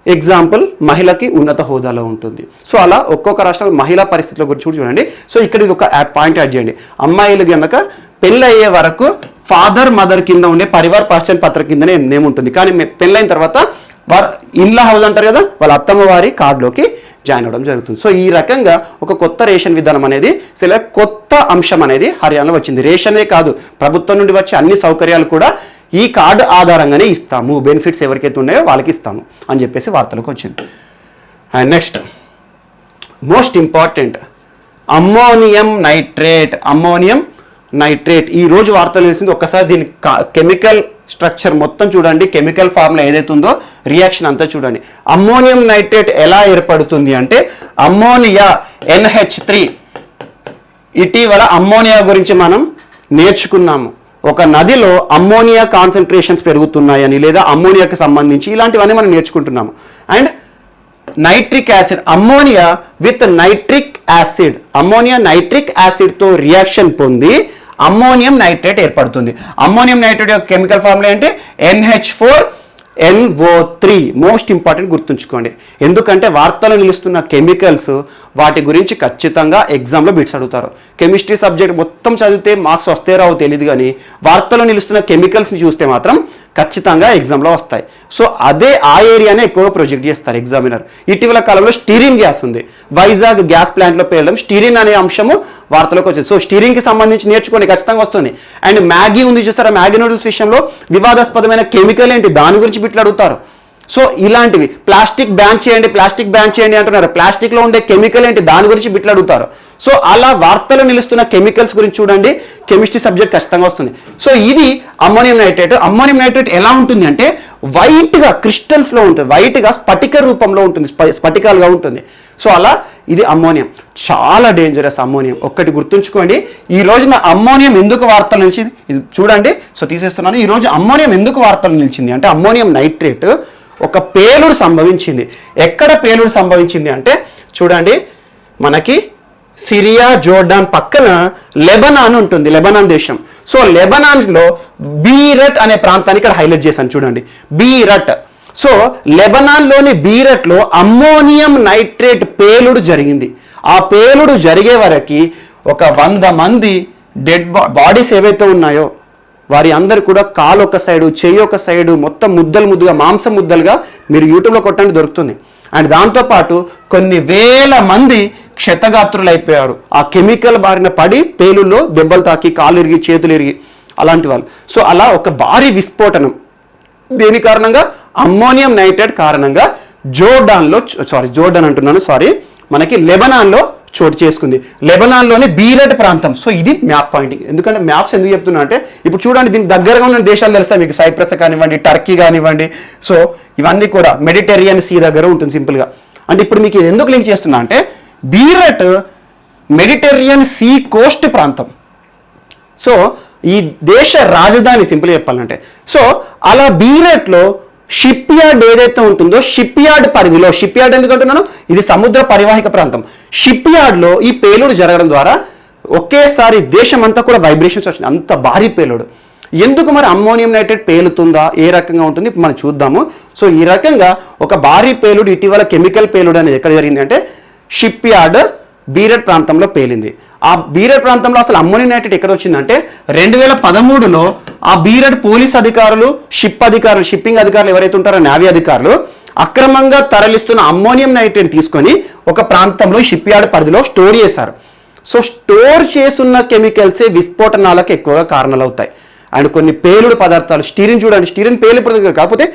ఎగ్జాంపుల్ మహిళకి ఉన్నత హోదాలో ఉంటుంది. సో అలా ఒక్కొక్క రాష్ట్రంలో మహిళా పరిస్థితుల గురించి కూడా చూడండి. సో ఇక్కడ ఇది ఒక పాయింట్ యాడ్ చేయండి, అమ్మాయిలు కనుక పెళ్ళయ్యే వరకు ఫాదర్ మదర్ కింద ఉండే పరివార్ పహచాన్ పత్ర కిందనే నేమ్ ఉంటుంది. కానీ పెళ్ళైన తర్వాత వారు ఇన్లా హౌస్ అంటారు కదా, వాళ్ళ అత్తమ్మ వారి కార్డులోకి జాయిన్ అవ్వడం జరుగుతుంది. సో ఈ రకంగా ఒక కొత్త రేషన్ విధానం అనేది, కొత్త అంశం అనేది హర్యానాలో వచ్చింది. రేషనే కాదు, ప్రభుత్వం నుండి వచ్చే అన్ని సౌకర్యాలు కూడా ఈ కార్డు ఆధారంగానే ఇస్తాము, బెనిఫిట్స్ ఎవరికైతే ఉన్నాయో వాళ్ళకి ఇస్తాము అని చెప్పేసి వార్తలకు వచ్చింది. And next most important, ammonium nitrate ఈ రోజు వార్తలు తెలిసింది. ఒక్కసారి దీని కెమికల్ స్ట్రక్చర్ మొత్తం చూడండి, కెమికల్ ఫార్ములా ఏదైతే ఉందో రియాక్షన్ అంతా చూడండి. అమ్మోనియం నైట్రేట్ ఎలా ఏర్పడుతుంది అంటే, అమ్మోనియా NH3, ఇటీవల అమ్మోనియా గురించి మనం నేర్చుకున్నాము. ఒక నదిలో అమ్మోనియా కాన్సన్ట్రేషన్స్ పెరుగుతున్నాయని, లేదా అమ్మోనియాకి సంబంధించి ఇలాంటివన్నీ మనం నేర్చుకుంటున్నాము. And nitric acid, ammonia with nitric యాసిడ్తో రియాక్షన్ పొంది అమ్మోనియం నైట్రేట్ ఏర్పడుతుంది. అమ్మోనియం నైట్రేట్ యొక్క కెమికల్ ఫార్ములా ఏంటి, NH4NO3. మోస్ట్ ఇంపార్టెంట్ గుర్తుంచుకోండి, ఎందుకంటే వార్తలు నిలుస్తున్న కెమికల్స్ వాటి గురించి ఖచ్చితంగా ఎగ్జామ్లో బిట్స్ అడుగుతారు. కెమిస్ట్రీ సబ్జెక్ట్ మొత్తం చదివితే మార్క్స్ వస్తే రావు తెలియదు, కానీ వార్తలు నిలుస్తున్న కెమికల్స్ని చూస్తే మాత్రం ఖచ్చితంగా ఎగ్జామ్లో వస్తాయి. సో అదే ఆ ఏరియానే ఎక్కువగా ప్రొజెక్ట్ చేస్తారు ఎగ్జామినర్. ఇటీవల కాలంలో స్టీరిన్ గ్యాస్ ఉంది, వైజాగ్ గ్యాస్ ప్లాంట్లో పేలడం, స్టీరిన్ అనే అంశము వార్తలోకి వచ్చింది. సో స్టీరింగ్కి సంబంధించి నేర్చుకోండి, ఖచ్చితంగా వస్తుంది. అండ్ మ్యాగీ ఉంది చూసారా, మ్యాగీ నూడిల్స్ విషయంలో వివాదాస్పదమైన కెమికల్ ఏంటి దాని గురించి బిట్లు అడుగుతారు. సో ఇలాంటివి ప్లాస్టిక్ బ్యాన్ చేయండి అంటున్నారు, ప్లాస్టిక్లో ఉండే కెమికల్ ఏంటి దాని గురించి బిట్లు అడుగుతారు. సో అలా వార్తలు నిలుస్తున్న కెమికల్స్ గురించి చూడండి, కెమిస్ట్రీ సబ్జెక్ట్ ఖచ్చితంగా వస్తుంది. సో ఇది అమ్మోనియం నైట్రేట్ ఎలా ఉంటుంది అంటే వైట్గా క్రిస్టల్స్లో ఉంటుంది, వైట్గా స్ఫటిక రూపంలో ఉంటుంది, స్ఫటికాలుగా ఉంటుంది. సో అలా ఇది అమ్మోనియం, చాలా డేంజరస్ అమ్మోనియం. ఒక్కటి గుర్తుంచుకోండి, ఈ రోజున అమ్మోనియం ఎందుకు వార్తలు నిలిచింది ఇది చూడండి. సో తీసేస్తున్నాను. ఈ రోజు అమ్మోనియం ఎందుకు వార్తలు నిలిచింది అంటే అమ్మోనియం నైట్రేట్ ఒక పేలుడు సంభవించింది. ఎక్కడ పేలుడు సంభవించింది అంటే చూడండి, మనకి సిరియా జోర్డాన్ పక్కన లెబనాన్ ఉంటుంది, లెబనాన్ దేశం. సో లెబనాన్లో బీరట్ అనే ప్రాంతాన్ని ఇక్కడ హైలైట్ చేశాను చూడండి, బీరట్. సో లెబనాన్లోని బీరట్లో అమ్మోనియం నైట్రేట్ పేలుడు జరిగింది. ఆ పేలుడు జరిగే వరకు ఒక 100 మంది డెడ్ బాడీస్ ఏవైతే ఉన్నాయో వారి అందరు కూడా కాలు ఒక సైడు, చెయ్యి ఒక సైడు, మొత్తం ముద్దలుగా మాంసం ముద్దలుగా మీరు యూట్యూబ్లో కొట్టండి దొరుకుతుంది. అండ్ దాంతోపాటు కొన్ని వేల మంది క్షతగాత్రులు అయిపోయారు ఆ కెమికల్ బారిన పడి, పేలుల్లో దెబ్బలు తాకి, కాలు ఇరిగి, చేతులు ఇరిగి, అలాంటి వాళ్ళు. సో అలా ఒక భారీ విస్ఫోటనం దేని కారణంగా, అమ్మోనియం నైట్రేట్ కారణంగా మనకి లెబనాన్లో చోటు చేసుకుంది. లెబనాన్లోని బీరట్ ప్రాంతం. సో ఇది మ్యాప్ పాయింటింగ్. ఎందుకంటే మ్యాప్స్ ఎందుకు చెప్తున్నా అంటే ఇప్పుడు చూడండి, దీనికి దగ్గరగా ఉన్న దేశాలు తెలుస్తాయి మీకు, సైప్రస్ కానివ్వండి, టర్కీ కానివ్వండి. సో ఇవన్నీ కూడా మెడిటేరియన్ సీ దగ్గర ఉంటుంది సింపుల్గా. అంటే ఇప్పుడు మీకు ఇది ఎందుకు లింక్ చేస్తున్నా అంటే బీరట్ మెడిటేరియన్ సీ కోస్ట్ ప్రాంతం. సో ఈ దేశ రాజధాని సింపుల్గా చెప్పాలంటే. సో అలా బీరట్లో షిప్ యార్డ్ ఏదైతే ఉంటుందో, షిప్ యార్డ్ పరిధిలో, షిప్ యార్డ్ ఎందుకంటున్నాను, ఇది సముద్ర పరివాహిక ప్రాంతం. షిప్ యార్డ్లో ఈ పేలుడు జరగడం ద్వారా ఒకేసారి దేశం అంతా కూడా వైబ్రేషన్స్ వచ్చినాయి, అంత భారీ పేలుడు. ఎందుకు మరి అమ్మోనియం నైట్రేట్ పేలుతుందా, ఏ రకంగా ఉంటుంది మనం చూద్దాము. సో ఈ రకంగా ఒక భారీ పేలుడు, ఇటీవల కెమికల్ పేలుడు అనేది ఎక్కడ జరిగింది అంటే షిప్ యార్డ్ బీరట్ ప్రాంతంలో పేలింది. ఆ బీరట్ ప్రాంతంలో అసలు అమ్మోనియం నైట్రేట్ ఎక్కడ వచ్చిందంటే 2013లో ఆ బీరట్ పోలీస్ అధికారులు, షిప్పింగ్ అధికారులు ఎవరైతే ఉంటారో నేవీ అధికారులు అక్రమంగా తరలిస్తున్న అమ్మోనియం నైట్రేట్ తీసుకొని ఒక ప్రాంతంలో షిప్ యార్డ్ పరిధిలో స్టోర్ చేశారు. సో స్టోర్ చేస్తున్న కెమికల్సే విస్ఫోటనాలకు ఎక్కువగా కారణాలు అవుతాయి. అండ్ కొన్ని పేలుడు పదార్థాలు, స్టీరిన్ చూడండి, స్టీరిన్ పేలిపోతుంది, కాకపోతే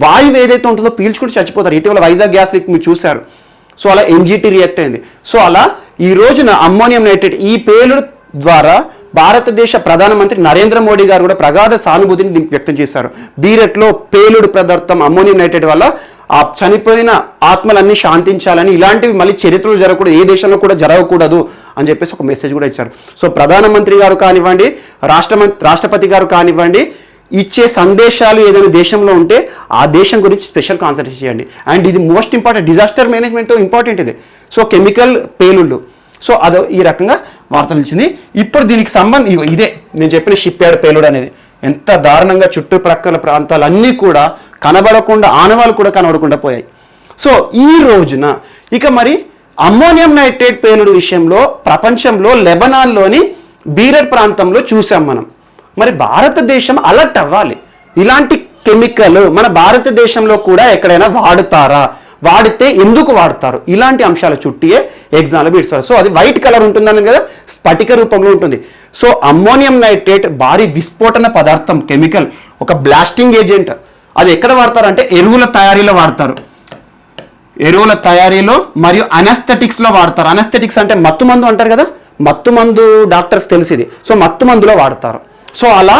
వాయువు ఏదైతే ఉంటుందో పీల్చుకుంటూ చచ్చిపోతారు. ఇటీవల వైజాగ్ గ్యాస్ లీక్ మీరు చూశారు. సో అలా ఎన్జిటి రియాక్ట్ అయింది. సో అలా ఈ రోజున అమ్మోనియం నైట్రేట్ ఈ పేలుడు ద్వారా భారతదేశ ప్రధానమంత్రి నరేంద్ర మోడీ గారు కూడా ప్రగాఢ సానుభూతిని వ్యక్తం చేశారు. బీరట్లో పేలుడు పదార్థం అమ్మోనియం నైట్రేట్ వల్ల ఆ చనిపోయిన ఆత్మలన్నీ శాంతించాలని, ఇలాంటివి మళ్ళీ చరిత్రలో జరగకూడదు, ఏ దేశంలో కూడా జరగకూడదు అని చెప్పేసి ఒక మెసేజ్ కూడా ఇచ్చారు. సో ప్రధానమంత్రి గారు కానివ్వండి, రాష్ట్రపతి గారు కానివ్వండి, ఇచ్చే సందేశాలు ఏదైనా దేశంలో ఉంటే ఆ దేశం గురించి స్పెషల్ కాన్సన్ట్రేట్ చేయండి. అండ్ ఇది most important, disaster management important ఇది. సో కెమికల్ పేలుళ్ళు, సో అది ఈ రకంగా వార్తలు ఇచ్చింది. ఇప్పుడు దీనికి ఇదే నేను చెప్పిన షిప్ యార్డ్ పేలుడు అనేది ఎంత దారుణంగా చుట్టుప్రక్కల ప్రాంతాలన్నీ కూడా కనబడకుండా, ఆనవాళ్ళు కూడా కనబడకుండా పోయాయి. సో ఈ రోజున ఇక మరి అమ్మోనియం నైట్రేట్ పేలుడు విషయంలో ప్రపంచంలో లెబనాన్లోని బీరట్ ప్రాంతంలో చూసాం మనం. మరి భారతదేశం అలర్ట్ అవ్వాలి. ఇలాంటి కెమికల్ మన భారతదేశంలో కూడా ఎక్కడైనా వాడుతారా, వాడితే ఎందుకు వాడతారు, ఇలాంటి అంశాల చుట్టియే ఎగ్జామ్లో పెడతారు. సో అది వైట్ కలర్ ఉంటుందని కదా, స్ఫటిక రూపంలో ఉంటుంది. సో అమ్మోనియం నైట్రేట్ భారీ విస్ఫోటన పదార్థం, కెమికల్, ఒక బ్లాస్టింగ్ ఏజెంట్. అది ఎక్కడ వాడతారంటే ఎరువుల తయారీలో వాడతారు, ఎరువుల తయారీలో మరియు అనస్థెటిక్స్లో వాడతారు. అనస్థెటిక్స్ అంటే మత్తు మందు అంటారు కదా, మత్తు మందు డాక్టర్స్ తెలిసింది. సో మత్తు మందులో వాడతారు. సో అలా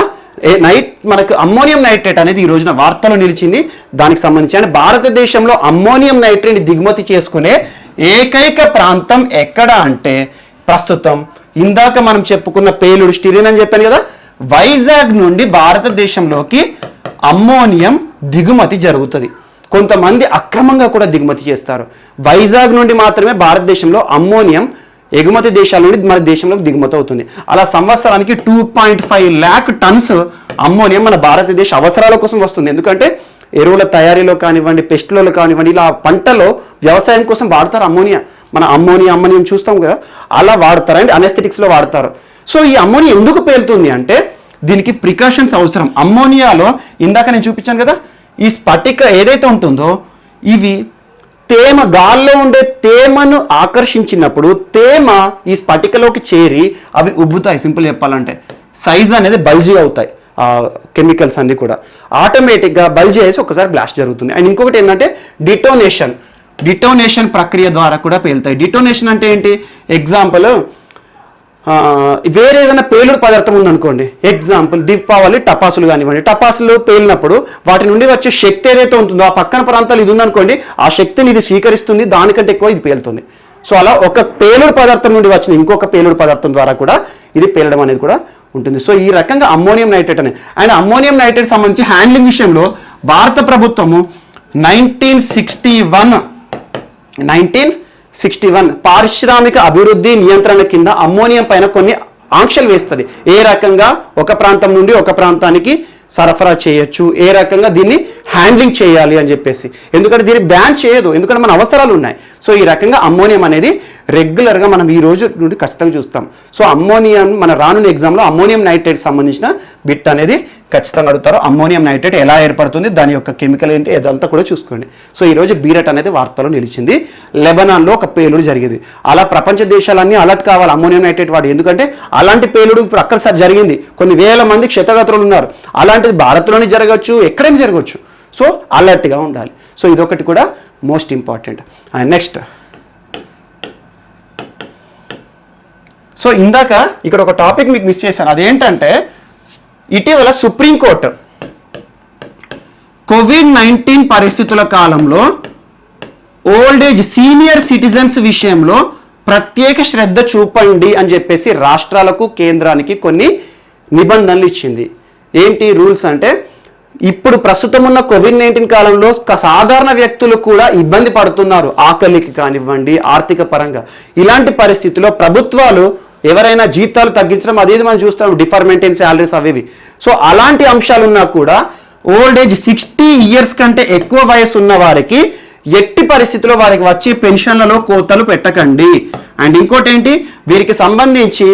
మనకు అమ్మోనియం నైట్రేట్ అనేది ఈ రోజున వార్తలో నిలిచింది. దానికి సంబంధించి అంటే భారతదేశంలో అమ్మోనియం నైట్రేట్ దిగుమతి చేసుకునే ఏకైక ప్రాంతం ఎక్కడ అంటే ప్రస్తుతం ఇందాక మనం చెప్పుకున్న పేలుడు స్టీరిన్ అని చెప్పాను కదా, వైజాగ్ నుండి భారతదేశంలోకి అమ్మోనియం దిగుమతి జరుగుతుంది. కొంతమంది అక్రమంగా కూడా దిగుమతి చేస్తారు. వైజాగ్ నుండి మాత్రమే భారతదేశంలో అమ్మోనియం ఎగుమతి దేశాల నుండి మన దేశంలోకి దిగుమతి అవుతుంది. అలా సంవత్సరానికి 2.5 lakh టన్స్ అమ్మోనియం మన భారతదేశ అవసరాల కోసం వస్తుంది. ఎందుకంటే ఎరువుల తయారీలో కానివ్వండి, పెస్టులలో కానివ్వండి, ఇలా పంటలో వ్యవసాయం కోసం వాడతారు అమ్మోనియం చూస్తాం కదా, అలా వాడతారు. అండ్ అనెస్థెటిక్స్లో వాడతారు. సో ఈ అమ్మోనియం ఎందుకు పేలుతుంది అంటే దీనికి ప్రికాషన్స్ అవసరం. అమ్మోనియాలో ఇందాక నేను చూపించాను కదా, ఈ స్ఫటిక ఏదైతే ఉంటుందో ఇవి తేమ, గాల్లో ఉండే తేమను ఆకర్షించినప్పుడు తేమ ఈ స్ఫటికలోకి చేరి అవి ఉబ్బుతాయి. సింపుల్ చెప్పాలంటే సైజ్ అనేది బల్జీ అవుతాయి. కెమికల్స్ అన్నీ కూడా ఆటోమేటిక్గా బల్జీ అయ్యేసి ఒకసారి బ్లాస్ట్ జరుగుతుంది. అండ్ ఇంకొకటి ఏంటంటే డిటోనేషన్ ప్రక్రియ ద్వారా కూడా పేలుతాయి. డిటోనేషన్ అంటే ఏంటి? ఎగ్జాంపుల్, వేరే ఏదైనా పేలుడు పదార్థం ఉందనుకోండి, ఎగ్జాంపుల్ దీపావళి టపాసులు కానివ్వండి, టపాసులు పేలినప్పుడు వాటి నుండి వచ్చే శక్తి ఏదైతే ఉంటుందో ఆ పక్కన ప్రాంతాలు ఇది ఉందనుకోండి, ఆ శక్తిని ఇది స్వీకరిస్తుంది, దానికంటే ఎక్కువ ఇది పేలుతుంది. సో అలా ఒక పేలుడు పదార్థం నుండి వచ్చిన ఇంకొక పేలుడు పదార్థం ద్వారా కూడా ఇది పేలడం అనేది కూడా ఉంటుంది. సో ఈ రకంగా అమ్మోనియం నైట్రేట్ అనేది. అండ్ అమ్మోనియం నైట్రేట్ సంబంధించి హ్యాండ్లింగ్ విషయంలో భారత ప్రభుత్వము 1961 పారిశ్రామిక అభివృద్ధి నియంత్రణ కింద అమ్మోనియం పైన కొన్ని ఆంక్షలు వేస్తుంది. ఏ రకంగా ఒక ప్రాంతం నుండి ఒక ప్రాంతానికి సరఫరా చేయొచ్చు, ఏ రకంగా దీన్ని హ్యాండ్లింగ్ చేయాలి అని చెప్పేసి. ఎందుకంటే దీన్ని బ్యాన్ చేయదు, ఎందుకంటే మన అవసరాలు ఉన్నాయి. సో ఈ రకంగా అమ్మోనియం అనేది రెగ్యులర్గా మనం ఈ రోజు నుండి ఖచ్చితంగా చూస్తాం. సో అమ్మోనియం మన రానున్న ఎగ్జామ్లో అమ్మోనియం నైట్రేట్ సంబంధించిన బిట్ అనేది ఖచ్చితంగా అడుగుతారు. అమ్మోనియం నైట్రేట్ ఎలా ఏర్పడుతుంది, దాని యొక్క కెమికల్ ఏంటి, ఇదంతా కూడా చూసుకోండి. సో ఈరోజు బీరట్ అనేది వార్తలో నిలిచింది. లెబనాన్లో ఒక పేలుడు జరిగింది. అలా ప్రపంచ దేశాలన్నీ అలర్ట్ కావాలి అమ్మోనియం నైట్రేట్ వాడి. ఎందుకంటే అలాంటి పేలుడు ఇప్పుడు అక్కడ జరిగింది, కొన్ని వేల మంది క్షతగాత్రులు ఉన్నారు. అలాంటిది భారత్లోనే జరగవచ్చు, ఎక్కడైనా జరగవచ్చు. సో అలర్ట్గా ఉండాలి. సో ఇదొకటి కూడా most important. And next, so ఇందాక ఇక్కడ ఒక టాపిక్ మీకు మిస్ చేశాను. అదేంటంటే ఇటీవల సుప్రీంకోర్టు COVID-19 పరిస్థితుల కాలంలో ఓల్డ్ ఏజ్ సీనియర్ సిటిజన్స్ విషయంలో ప్రత్యేక శ్రద్ధ చూపండి అని చెప్పేసి రాష్ట్రాలకు కేంద్రానికి కొన్ని నిబంధనలు ఇచ్చింది. ఏంటి రూల్స్ అంటే, ఇప్పుడు ప్రస్తుతం ఉన్న COVID-19 కాలంలో సాధారణ వ్యక్తులు కూడా ఇబ్బంది పడుతున్నారు, ఆకలికి కానివ్వండి, ఆర్థిక పరంగా. ఇలాంటి పరిస్థితుల్లో ప్రభుత్వాలు ఎవరైనా జీతాలు తగ్గించడం అది మనం చూస్తాం, డిఫర్మెంట్ ఇన్ శాలరీస్ అవి. సో అలాంటి అంశాలు ఉన్నా కూడా ఓల్డ్ ఏజ్ 60 ఇయర్స్ కంటే ఎక్కువ వయసు ఉన్న వారికి ఎట్టి పరిస్థితుల్లో వారికి వచ్చే పెన్షన్లలో కోతలు పెట్టకండి. అండ్ ఇంకోటి ఏంటి, వీరికి సంబంధించి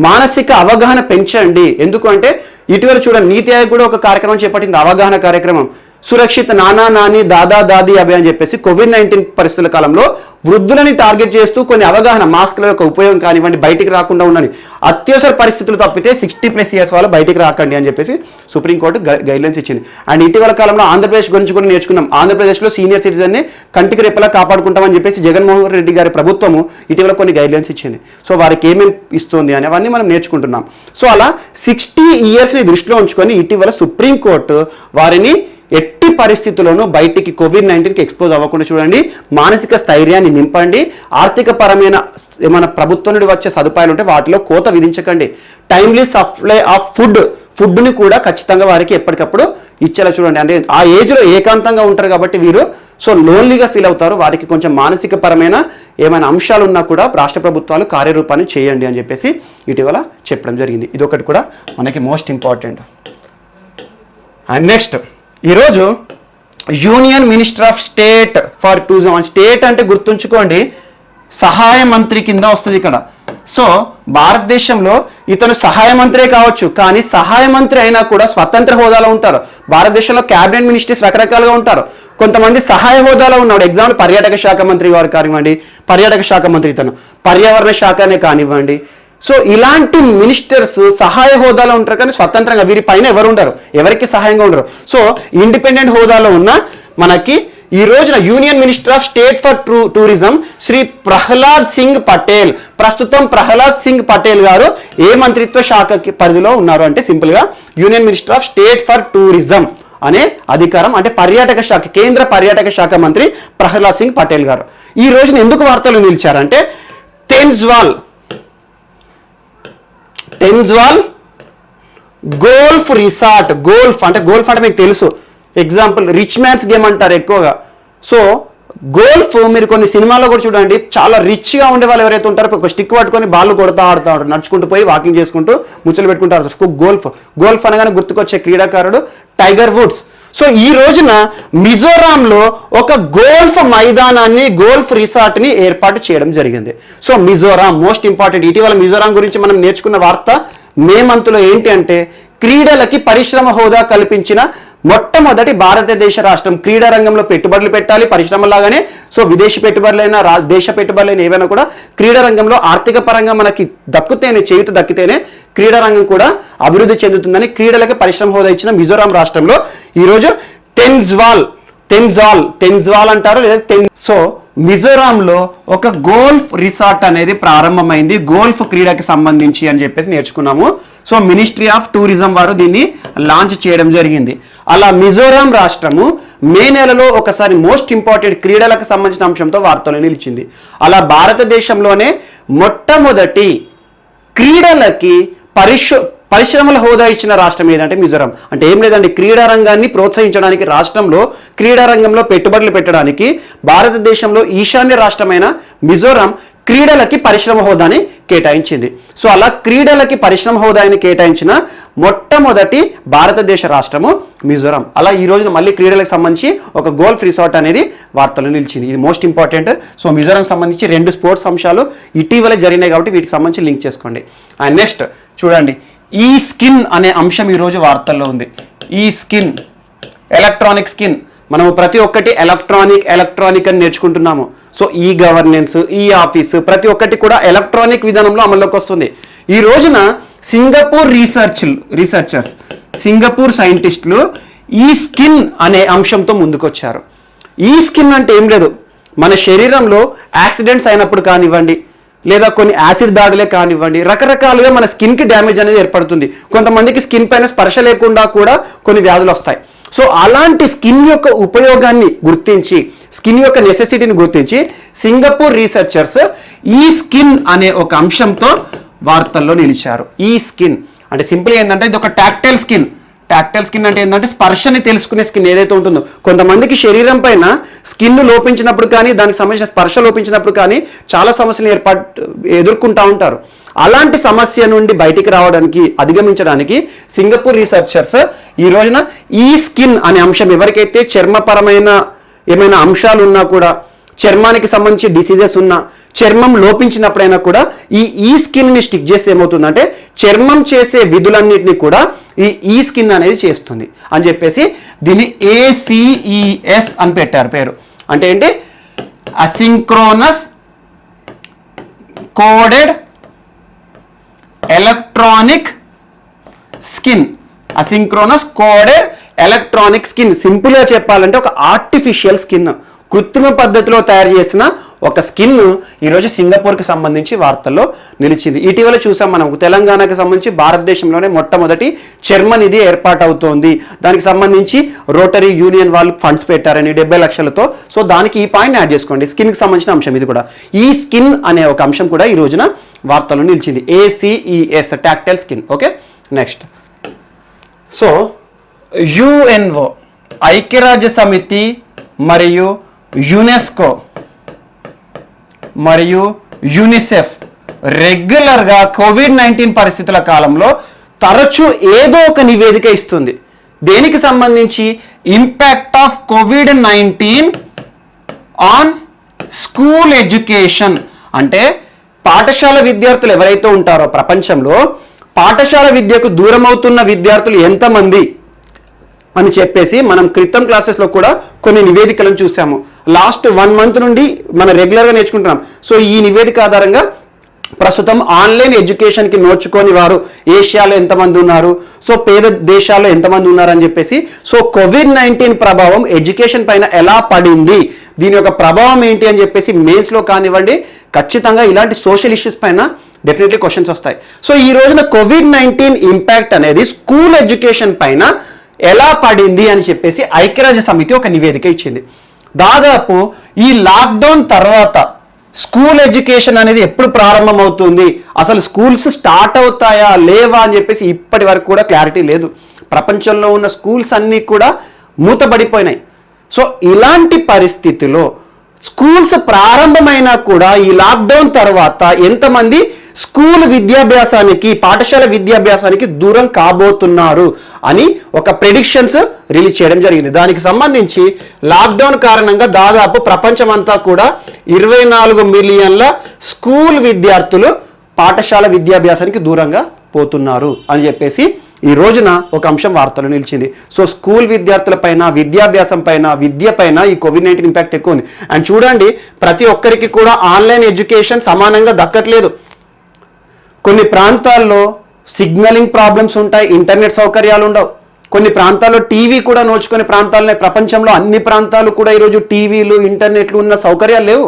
మానసిక అవగాహన పెంచండి. ఎందుకంటే ఇటీవల చూడండి, నీతి ఆయోగ్ కూడా ఒక కార్యక్రమం చేపట్టింది, అవగాహన కార్యక్రమం. సురక్షిత నానా నాని దాదా దాది అభి అని చెప్పేసి COVID-19 పరిస్థితుల కాలంలో వృద్ధులని టార్గెట్ చేస్తూ కొన్ని అవగాహన, మాస్క్ల యొక్క ఉపయోగం కానివ్వండి, బయటికి రాకుండా ఉండని, అత్యవసర పరిస్థితులు తప్పితే 60+ ఇయర్స్ వాళ్ళు బయటికి రాకండి అని చెప్పేసి సుప్రీంకోర్టు గైడ్లైన్స్ ఇచ్చింది. అండ్ ఇటీవల కాలంలో ఆంధ్రప్రదేశ్ గురించి కూడా నేర్చుకున్నాం. ఆంధ్రప్రదేశ్లో సీనియర్ సిటిజన్ని కంటికి రెప్పలా కాపాడుకుంటామని చెప్పేసి జగన్మోహన్ రెడ్డి గారి ప్రభుత్వము ఇటీవల కొన్ని గైడ్లైన్స్ ఇచ్చింది. సో వారికి ఏమేమి ఇస్తుంది అని అవన్నీ మనం నేర్చుకుంటున్నాం. సో అలా 60 ఇయర్స్ని దృష్టిలో ఉంచుకొని ఇటీవల సుప్రీంకోర్టు వారిని ఎట్టి పరిస్థితుల్లోనూ బయటికి COVID-19కి ఎక్స్పోజ్ అవ్వకుండా చూడండి, మానసిక స్థైర్యాన్ని నింపండి, ఆర్థిక పరమైన ఏమైనా ప్రభుత్వం నుండి వచ్చే సదుపాయాలు ఉంటే వాటిలో కోత విధించకండి, టైమ్లీ సప్లై ఆఫ్ ఫుడ్ని కూడా ఖచ్చితంగా వారికి ఎప్పటికప్పుడు ఇచ్చేలా చూడండి. అంటే ఆ ఏజ్లో ఏకాంతంగా ఉంటారు కాబట్టి వీరు సో లోన్లీగా ఫీల్ అవుతారు, వారికి కొంచెం మానసిక పరమైన ఏమైనా అంశాలు ఉన్నా కూడా రాష్ట్ర ప్రభుత్వాలు కార్యరూపాన్ని చేయండి అని చెప్పేసి ఇటీవల చెప్పడం జరిగింది. ఇదొకటి కూడా మనకి మోస్ట్ ఇంపార్టెంట్. అండ్ నెక్స్ట్, ఈరోజు union minister of state for tourism, state అంటే గుర్తుంచుకోండి సహాయ మంత్రి కింద వస్తుంది ఇక్కడ. సో భారతదేశంలో ఇతను సహాయ మంత్రే కావచ్చు, కానీ సహాయ మంత్రి అయినా కూడా స్వతంత్ర హోదాలో ఉంటారు. భారతదేశంలో క్యాబినెట్ మినిస్టర్స్ రకరకాలుగా ఉంటారు. కొంతమంది సహాయ హోదాలో ఉన్నాడు. ఎగ్జాంపుల్ పర్యాటక శాఖ మంత్రి వారు కానివ్వండి, పర్యాటక శాఖ మంత్రి ఇతను, పర్యావరణ శాఖనే కానివ్వండి. సో ఇలాంటి మినిస్టర్స్ సహాయ హోదాలో ఉంటారు, కానీ స్వతంత్రంగా వీరి పైన ఎవరు ఉండరు, ఎవరికి సహాయంగా ఉండరు. సో ఇండిపెండెంట్ హోదాలో ఉన్న మనకి ఈ రోజున union minister of state for tourism Shri Prahlad Singh Patel, ప్రస్తుతం ప్రహ్లాద్ సింగ్ పటేల్ గారు ఏ మంత్రిత్వ శాఖకి పరిధిలో ఉన్నారు అంటే సింపుల్గా union minister of state for tourism అనే అధికారం, అంటే పర్యాటక శాఖ, కేంద్ర పర్యాటక శాఖ మంత్రి ప్రహ్లాద్ సింగ్ పటేల్ గారు. ఈ రోజున ఎందుకు వార్తలు నిలిచారంటే తెన్జ్వాల్ గోల్ఫ్ రిసార్ట్, గోల్ఫ్ అంటే మీకు తెలుసు, ఎగ్జాంపుల్ రిచ్ మ్యాన్స్ గేమ్ అంటారు ఎక్కువగా. సో గోల్ఫ్ మీరు కొన్ని సినిమాల్లో కూడా చూడండి, చాలా రిచ్గా ఉండే వాళ్ళు ఎవరైతే ఉంటారో ఒక స్టిక్ పట్టుకొని బాల్ కొడతా ఆడుతూ ఉంటారు, నడుచుకుంటూ పోయి వాకింగ్ చేసుకుంటూ ముచ్చలు పెట్టుకుంటారు. గోల్ఫ్ అనగానే గుర్తుకొచ్చే క్రీడాకారుడు టైగర్ వుడ్స్. సో ఈ రోజున మిజోరాంలో ఒక గోల్ఫ్ మైదానాన్ని, గోల్ఫ్ రిసార్ట్ని ఏర్పాటు చేయడం జరిగింది. So Mizoram most important. ఇటీవల మిజోరాం గురించి మనం నేర్చుకున్న వార్త మే మంత్లో ఏంటి అంటే క్రీడలకి పరిశ్రమ హోదా కల్పించిన మొట్టమొదటి భారతదేశ రాష్ట్రం. క్రీడా రంగంలో పెట్టుబడులు పెట్టాలి పరిశ్రమలాగానే, సో విదేశీ పెట్టుబడులైనా దేశ పెట్టుబడులైనా ఏవైనా కూడా క్రీడా రంగంలో ఆర్థిక పరంగా మనకి చేయూత దక్కితేనే క్రీడా రంగం కూడా అభివృద్ధి చెందుతుందని క్రీడలకి పరిశ్రమ హోదా ఇచ్చిన మిజోరాం రాష్ట్రంలో ఈరోజు తెన్జాల్ అంటారు లేదా సో మిజోరాంలో ఒక గోల్ఫ్ రిసార్ట్ అనేది ప్రారంభమైంది, గోల్ఫ్ క్రీడకి సంబంధించి అని చెప్పేసి నేర్చుకున్నాము. సో మినిస్ట్రీ ఆఫ్ టూరిజం వారు దీన్ని లాంచ్ చేయడం జరిగింది. అలా మిజోరాం రాష్ట్రము మే నెలలో ఒకసారి మోస్ట్ ఇంపార్టెంట్ క్రీడలకు సంబంధించిన అంశంతో వార్తలు నిలిచింది. అలా భారతదేశంలోనే మొట్టమొదటి క్రీడలకి పరిశ్రమల హోదా ఇచ్చిన రాష్ట్రం ఏదంటే మిజోరాం. అంటే ఏం లేదండి, క్రీడా రంగాన్ని ప్రోత్సహించడానికి రాష్ట్రంలో క్రీడా రంగంలో పెట్టుబడులు పెట్టడానికి భారతదేశంలో ఈశాన్య రాష్ట్రమైన మిజోరాం క్రీడలకి పరిశ్రమ హోదాని కేటాయించింది. సో అలా క్రీడలకి పరిశ్రమ హోదాని కేటాయించిన మొట్టమొదటి భారతదేశ రాష్ట్రము మిజోరాం. అలా ఈ రోజున మళ్ళీ క్రీడలకు సంబంధించి ఒక గోల్ఫ్ రిసార్ట్ అనేది వార్తలు నిలిచింది. ఇది మోస్ట్ ఇంపార్టెంట్. సో మిజోరాం సంబంధించి 2 స్పోర్ట్స్ అంశాలు ఇటీవల జరిగినాయి కాబట్టి వీటికి సంబంధించి లింక్ చేసుకోండి. అండ్ నెక్స్ట్ చూడండి, ఈ స్కిన్ అనే అంశం ఈరోజు వార్తల్లో ఉంది. ఈ స్కిన్, ఎలక్ట్రానిక్ స్కిన్. మనము ప్రతి ఒక్కటి ఎలక్ట్రానిక్ అని నేర్చుకుంటున్నాము. సో ఈ గవర్నెన్స్, ఈ ఆఫీస్ ప్రతి ఒక్కటి కూడా ఎలక్ట్రానిక్ విధానంలో అమల్లోకి వస్తుంది. ఈ రోజున సింగపూర్ రీసెర్చర్స్, సింగపూర్ సైంటిస్టులు ఈ స్కిన్ అనే అంశంతో ముందుకొచ్చారు. ఈ స్కిన్ అంటే ఏం లేదు, మన శరీరంలో యాక్సిడెంట్స్ అయినప్పుడు కానివ్వండి, లేదా కొన్ని యాసిడ్ దాడులే కానివ్వండి, రకరకాలుగా మన స్కిన్కి డ్యామేజ్ అనేది ఏర్పడుతుంది. కొంతమందికి స్కిన్ పైన స్పర్శ లేకుండా కూడా కొన్ని వ్యాధులు వస్తాయి. సో అలాంటి స్కిన్ యొక్క ఉపయోగాన్ని గుర్తించి, స్కిన్ యొక్క నెసెసిటీని గుర్తించి సింగపూర్ రీసెర్చర్స్ ఈ స్కిన్ అనే ఒక అంశంతో వార్తల్లో నిలిచారు. ఈ స్కిన్ అంటే సింపుల్ ఏంటంటే ఇది ఒక టాక్టైల్ స్కిన్. టాక్టైల్ స్కిన్ అంటే ఏంటంటే స్పర్శని తెలుసుకునే స్కిన్ ఏదైతే ఉంటుందో, కొంతమందికి శరీరం పైన స్కిన్ లోపించినప్పుడు కానీ, దానికి సంబంధించిన స్పర్శ లోపించినప్పుడు కానీ చాలా సమస్యలు ఎదుర్కొంటూ ఉంటారు. అలాంటి సమస్య నుండి బయటికి రావడానికి, అధిగమించడానికి సింగపూర్ రీసెర్చర్స్ ఈ రోజున ఈ స్కిన్ అనే అంశం, ఎవరికైతే చర్మపరమైన ఏమైనా అంశాలు ఉన్నా కూడా, చర్మానికి సంబంధించి డిసీజెస్ ఉన్నా, చర్మం లోపించినప్పుడైనా కూడా ఈ స్కిన్ని స్టిక్ చేస్తే ఏమవుతుందంటే చర్మం చేసే విధులన్నింటినీ కూడా ఈ స్కిన్ అనేది చేస్తుంది అని చెప్పేసి దీన్ని ACES అని పెట్టారు పేరు. అంటే ఏంటి? Asynchronous coded electronic skin. Asynchronous coded electronic skin. సింపుల్గా చెప్పాలంటే ఒక ఆర్టిఫిషియల్ స్కిన్, కృత్రిమ పద్ధతిలో తయారు చేసిన ఒక స్కిన్ ఈరోజు సింగపూర్కి సంబంధించి వార్తల్లో నిలిచింది. ఇటీవల చూసాం మనం, తెలంగాణకి సంబంధించి భారతదేశంలోనే మొట్టమొదటి చర్మ నిధి ఏర్పాటు అవుతోంది. దానికి సంబంధించి రోటరీ యూనియన్ వాళ్ళు ఫండ్స్ పెట్టారని 70 లక్షలతో. సో దానికి ఈ పాయింట్ యాడ్ చేసుకోండి, స్కిన్కి సంబంధించిన అంశం ఇది కూడా. ఈ స్కిన్ అనే ఒక అంశం కూడా ఈ రోజున వార్తల్లో నిలిచింది. ACES tactile skin. Okay, next. So UNO ఐక్యరాజ్య సమితి మరియు యునెస్కో మరియు యూనిసెఫ్ రెగ్యులర్గా COVID-19 పరిస్థితుల కాలంలో తరచూ ఏదో ఒక నివేదిక ఇస్తుంది. దేనికి సంబంధించి? Impact of COVID-19 on school education. అంటే పాఠశాల విద్యార్థులు ఎవరైతే ఉంటారో ప్రపంచంలో, పాఠశాల విద్యకు దూరం అవుతున్న విద్యార్థులు ఎంతమంది అని చెప్పేసి మనం క్రితం క్లాసెస్లో కూడా కొన్ని నివేదికలను చూసాము. లాస్ట్ 1 month నుండి మనం రెగ్యులర్గా నేర్చుకుంటున్నాం. సో ఈ నివేదిక ఆధారంగా ప్రస్తుతం ఆన్లైన్ ఎడ్యుకేషన్కి నోచుకొని వారు ఏషియాలో ఎంతమంది ఉన్నారు, సో పేద దేశాల్లో ఎంతమంది ఉన్నారు అని చెప్పేసి, సో COVID-19 ప్రభావం ఎడ్యుకేషన్ పైన ఎలా పడింది, దీని యొక్క ప్రభావం ఏంటి అని చెప్పేసి మెయిన్స్లో కానివ్వండి, ఖచ్చితంగా ఇలాంటి సోషల్ ఇష్యూస్ పైన డెఫినెట్లీ క్వశ్చన్స్ వస్తాయి. సో ఈ రోజున COVID-19 ఇంపాక్ట్ అనేది స్కూల్ ఎడ్యుకేషన్ పైన ఎలా పడింది అని చెప్పేసి ఐక్యరాజ్య సమితి ఒక నివేదిక ఇచ్చింది. దాదాపు ఈ లాక్డౌన్ తర్వాత స్కూల్ ఎడ్యుకేషన్ అనేది ఎప్పుడు ప్రారంభమవుతుంది, అసలు స్కూల్స్ స్టార్ట్ అవుతాయా లేవా అని చెప్పేసి ఇప్పటి వరకు కూడా క్లారిటీ లేదు. ప్రపంచంలో ఉన్న స్కూల్స్ అన్నీ కూడా మూతబడిపోయినాయి. సో ఇలాంటి పరిస్థితిలో స్కూల్స్ ప్రారంభమైనా కూడా ఈ లాక్డౌన్ తర్వాత ఎంతమంది స్కూల్ విద్యాభ్యాసానికి, పాఠశాల విద్యాభ్యాసానికి దూరం కాబోతున్నారు అని ఒక ప్రెడిక్షన్స్ రిలీజ్ చేయడం జరిగింది. దానికి సంబంధించి లాక్డౌన్ కారణంగా దాదాపు ప్రపంచమంతా కూడా 24 మిలియన్ల స్కూల్ విద్యార్థులు పాఠశాల విద్యాభ్యాసానికి దూరంగా పోతున్నారు అని చెప్పేసి ఈ రోజున ఒక అంశం వార్తలు నిలిచింది. సో స్కూల్ విద్యార్థుల పైన, విద్యాభ్యాసం పైన, విద్య పైన ఈ కోవిడ్-19 ఇంపాక్ట్ ఎక్కువ ఉంది. అండ్ చూడండి, ప్రతి ఒక్కరికి కూడా ఆన్లైన్ ఎడ్యుకేషన్ సమానంగా దక్కట్లేదు. కొన్ని ప్రాంతాల్లో సిగ్నలింగ్ ప్రాబ్లమ్స్ ఉంటాయి, ఇంటర్నెట్ సౌకర్యాలు ఉండవు. కొన్ని ప్రాంతాల్లో టీవీ కూడా నోచుకునే ప్రాంతాలనే. ప్రపంచంలో అన్ని ప్రాంతాలు కూడా ఈరోజు టీవీలు, ఇంటర్నెట్లు ఉన్న సౌకర్యాలు లేవు.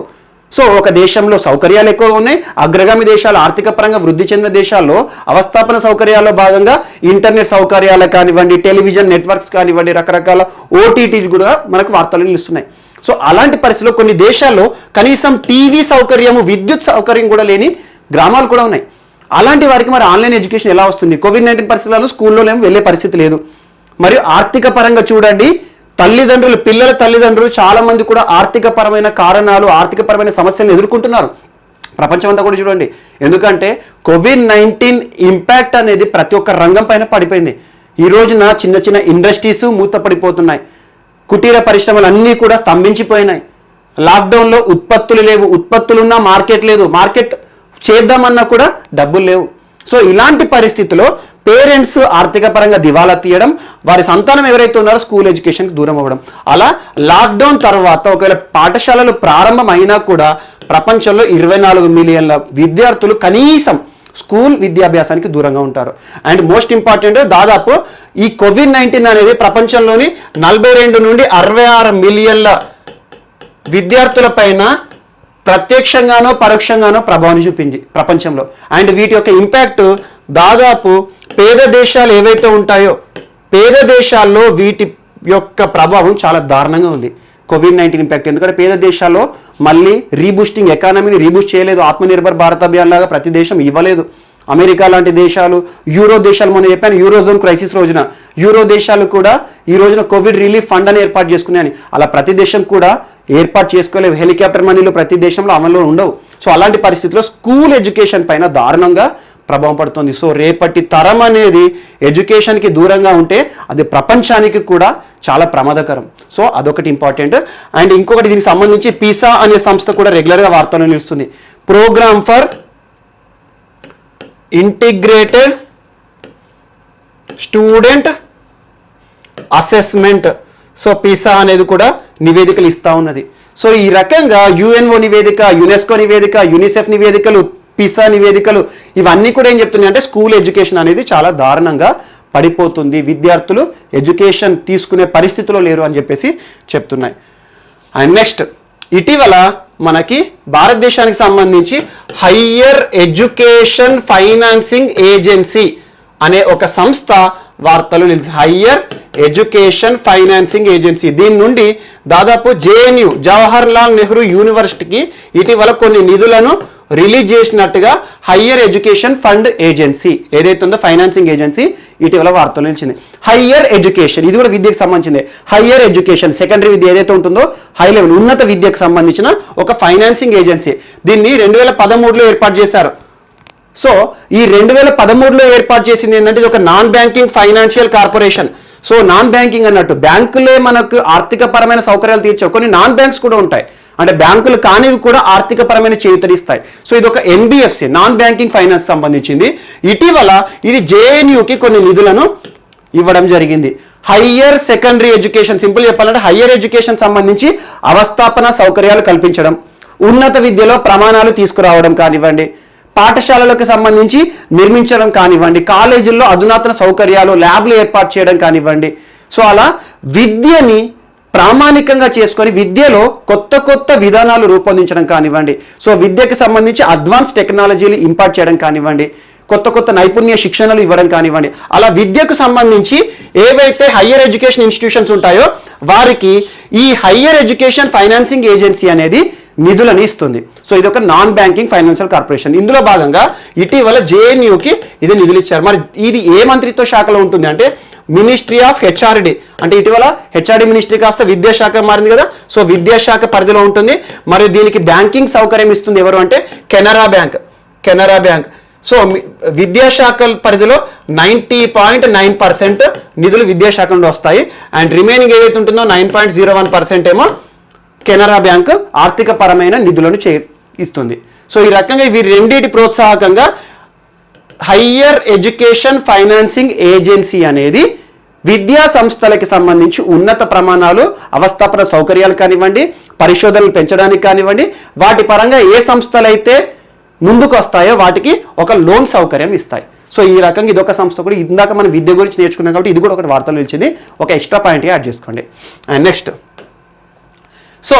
సో ఒక దేశంలో సౌకర్యాలు ఎక్కువ ఉన్నాయి, అగ్రగామి దేశాలు, ఆర్థిక పరంగా వృద్ధి చెందిన దేశాల్లో అవస్థాపన సౌకర్యాల్లో భాగంగా ఇంటర్నెట్ సౌకర్యాలు కానివ్వండి, టెలివిజన్ నెట్వర్క్స్ కానివ్వండి, రకరకాల ఓటీటీస్ కూడా మనకు వార్తలు నిలుస్తున్నాయి. సో అలాంటి పరిస్థితుల్లో కొన్ని దేశాల్లో కనీసం టీవీ సౌకర్యము, విద్యుత్ సౌకర్యం కూడా లేని గ్రామాలు కూడా ఉన్నాయి. అలాంటి వారికి మరి ఆన్లైన్ ఎడ్యుకేషన్ ఎలా వస్తుంది? కోవిడ్-19 పరిస్థితుల్లో స్కూల్లో వెళ్ళే పరిస్థితి లేదు. మరియు ఆర్థిక పరంగా చూడండి, తల్లిదండ్రులు, పిల్లల తల్లిదండ్రులు చాలా మంది కూడా ఆర్థిక పరమైన కారణాలు, ఆర్థిక పరమైన సమస్యలను ఎదుర్కొంటున్నారు. ప్రపంచం అంతా కూడా చూడండి. ఎందుకంటే కోవిడ్-19 ఇంపాక్ట్ అనేది ప్రతి ఒక్క రంగం పైన పడిపోయింది. ఈ రోజున చిన్న చిన్న ఇండస్ట్రీస్ మూతపడిపోతున్నాయి, కుటీర పరిశ్రమలు అన్నీ కూడా స్తంభించిపోయినాయి. లాక్డౌన్లో ఉత్పత్తులు లేవు, ఉత్పత్తులున్నా మార్కెట్ లేదు, మార్కెట్ చేద్దామన్నా కూడా డబ్బులు లేవు. సో ఇలాంటి పరిస్థితుల్లో పేరెంట్స్ ఆర్థిక పరంగా దివాలా తీయడం, వారి సంతానం ఎవరైతే ఉన్నారో స్కూల్ ఎడ్యుకేషన్కి దూరం అవ్వడం. అలా లాక్డౌన్ తర్వాత ఒకవేళ పాఠశాలలు ప్రారంభం అయినా కూడా ప్రపంచంలో 24 మిలియన్ల విద్యార్థులు కనీసం స్కూల్ విద్యాభ్యాసానికి దూరంగా ఉంటారు. అండ్ మోస్ట్ ఇంపార్టెంట్, దాదాపు ఈ కోవిడ్-19 అనేది ప్రపంచంలోని 42 నుండి 66 మిలియన్ల విద్యార్థుల పైన ప్రత్యక్షంగానో పరోక్షంగానో ప్రభావం చూపింది ప్రపంచంలో. అండ్ వీటి యొక్క ఇంపాక్ట్ దాదాపు పేద దేశాలు ఏవైతే ఉంటాయో, పేద దేశాల్లో వీటి యొక్క ప్రభావం చాలా దారుణంగా ఉంది కోవిడ్-19 ఇంపాక్ట్. ఎందుకంటే పేద దేశాల్లో మళ్ళీ రీబూస్టింగ్, ఎకానమీని రీబూస్ట్ చేయలేదు. ఆత్మనిర్భర్ భారత్ అభియాన్ లాగా ప్రతి దేశం ఇవ్వలేదు. అమెరికా లాంటి దేశాలు, యూరో దేశాలు, మొన్న చెప్పాను యూరోజోన్ క్రైసిస్ రోజున యూరో దేశాలు కూడా ఈ రోజున కోవిడ్ రిలీఫ్ ఫండ్ అని ఏర్పాటు చేసుకున్నాయని. అలా ప్రతి దేశం కూడా ఏర్పాటు చేసుకోలేవు. హెలికాప్టర్ మనీలు ప్రతి దేశంలో అమల్లో ఉండవు. సో అలాంటి పరిస్థితుల్లో స్కూల్ ఎడ్యుకేషన్ పైన దారుణంగా ప్రభావం పడుతుంది. సో రేపటి తరం అనేది ఎడ్యుకేషన్కి దూరంగా ఉంటే అది ప్రపంచానికి కూడా చాలా ప్రమాదకరం. సో అదొకటి ఇంపార్టెంట్. అండ్ ఇంకొకటి దీనికి సంబంధించి పిసా అనే సంస్థ కూడా రెగ్యులర్గా వార్తలు నిలుస్తుంది. Programme for integrated student assessment. So PISA అనేది కూడా నివేదికలు ఇస్తూ ఉన్నది. సో ఈ రకంగా యుఎన్ఓ నివేదిక, యునెస్కో నివేదిక, యూనిసెఫ్ నివేదికలు, పిసా నివేదికలు ఇవన్నీ కూడా ఏం చెప్తున్నాయి అంటే స్కూల్ ఎడ్యుకేషన్ అనేది చాలా దారుణంగా పడిపోతుంది, విద్యార్థులు ఎడ్యుకేషన్ తీసుకునే పరిస్థితిలో లేరు అని చెప్పేసి చెప్తున్నాయి. అండ్ నెక్స్ట్, ఇటీవల మనకి భారతదేశానికి సంబంధించి హయ్యర్ ఎడ్యుకేషన్ ఫైనాన్సింగ్ ఏజెన్సీ అనే ఒక సంస్థ వార్తలు నిలిచి, హయ్యర్ ఎడ్యుకేషన్ ఫైనాన్సింగ్ ఏజెన్సీ, దీని నుండి దాదాపు జేఎన్యు జవహర్ లాల్ నెహ్రూ యూనివర్సిటీకి ఇటీవల కొన్ని నిధులను రిలీజ్ చేసినట్టుగా హయ్యర్ ఎడ్యుకేషన్ ఫండ్ ఏజెన్సీ ఏదైతే ఉందో ఫైనాన్సింగ్ ఏజెన్సీ ఇటీవల వార్తలు నిలిచింది. హయ్యర్ ఎడ్యుకేషన్, ఇది కూడా విద్యకు సంబంధించింది. హయ్యర్ ఎడ్యుకేషన్, సెకండరీ విద్య ఏదైతే ఉంటుందో హై లెవెల్ ఉన్నత విద్యకు సంబంధించిన ఒక ఫైనాన్సింగ్ ఏజెన్సీ. దీన్ని 2013లో ఏర్పాటు చేశారు. సో ఈ 2013లో ఏర్పాటు చేసింది ఏంటంటే ఇది ఒక non banking financial corporation. So non banking అన్నట్టు బ్యాంకులే మనకు ఆర్థిక పరమైన సౌకర్యాలు తీర్చే కొన్ని నాన్ బ్యాంక్స్ కూడా ఉంటాయి, అంటే బ్యాంకులు కానివి కూడా ఆర్థిక పరమైన చేయూతనిస్తాయి. సో ఇది ఒక ఎన్బిఎఫ్సి, నాన్ బ్యాంకింగ్ ఫైనాన్స్ సంబంధించింది. ఇటీవల ఇది జేఎన్యూకి కొన్ని నిధులను ఇవ్వడం జరిగింది. హయ్యర్ సెకండరీ ఎడ్యుకేషన్, సింపుల్ చెప్పాలంటే హయ్యర్ ఎడ్యుకేషన్ సంబంధించి అవస్థాపన సౌకర్యాలు కల్పించడం, ఉన్నత విద్యలో ప్రమాణాలు తీసుకురావడం కానివ్వండి, పాఠశాలలకు సంబంధించి నిర్మించడం కానివ్వండి, కాలేజీల్లో అధునాతన సౌకర్యాలు, ల్యాబ్లు ఏర్పాటు చేయడం కానివ్వండి. సో అలా విద్యని ప్రామాణికంగా చేసుకొని విద్యలో కొత్త కొత్త విధానాలు రూపొందించడం కానివ్వండి, సో విద్యకు సంబంధించి అడ్వాన్స్ టెక్నాలజీలు ఇంపార్ట్ చేయడం కానివ్వండి, కొత్త కొత్త నైపుణ్య శిక్షణలు ఇవ్వడం కానివ్వండి, అలా విద్యకు సంబంధించి ఏవైతే హయ్యర్ ఎడ్యుకేషన్ ఇన్స్టిట్యూషన్స్ ఉంటాయో వారికి ఈ హయ్యర్ ఎడ్యుకేషన్ ఫైనాన్సింగ్ ఏజెన్సీ అనేది నిధులను ఇస్తుంది. సో ఇది ఒక నాన్ బ్యాంకింగ్ ఫైనాన్షియల్ కార్పొరేషన్. ఇందులో భాగంగా ఇటీవల జేఎన్యూకి ఇది నిధులు ఇచ్చారు. మరి ఇది ఏ మంత్రిత్వ శాఖలో ఉంటుంది అంటే మినిస్ట్రీ ఆఫ్ హెచ్ఆర్డి, అంటే ఇటీవల హెచ్ఆర్డి మినిస్ట్రీ కాస్త విద్యాశాఖ మారింది కదా, సో విద్యాశాఖ పరిధిలో ఉంటుంది. మరియు దీనికి బ్యాంకింగ్ సౌకర్యం ఇస్తుంది ఎవరు అంటే కెనరా బ్యాంక్. సో విద్యాశాఖ పరిధిలో 90.9% నిధులు విద్యాశాఖ నుండి వస్తాయి. అండ్ రిమైనింగ్ ఏదైతే ఉంటుందో 9.01% ఏమో కెనరా బ్యాంక్ ఆర్థిక పరమైన నిధులను ఇస్తుంది. సో ఈ రకంగా ఇవి రెండింటి ప్రోత్సాహకంగా హయ్యర్ ఎడ్యుకేషన్ ఫైనాన్సింగ్ ఏజెన్సీ అనేది విద్యా సంస్థలకి సంబంధించి ఉన్నత ప్రమాణాలు, అవస్థాపన సౌకర్యాలు కానివ్వండి, పరిశోధనలు పెంచడానికి కానివ్వండి, వాటి పరంగా ఏ సంస్థలు అయితే ముందుకు వస్తాయో వాటికి ఒక లోన్ సౌకర్యం ఇస్తాయి. సో ఈ రకంగా ఇదొక సంస్థ కూడా. ఇందాక మనం విద్య గురించి నేర్చుకున్నాం కాబట్టి ఇది కూడా ఒకటి వార్తలు నిలిచింది, ఒక ఎక్స్ట్రా పాయింట్ యాడ్ చేసుకోండి. అండ్ నెక్స్ట్, సో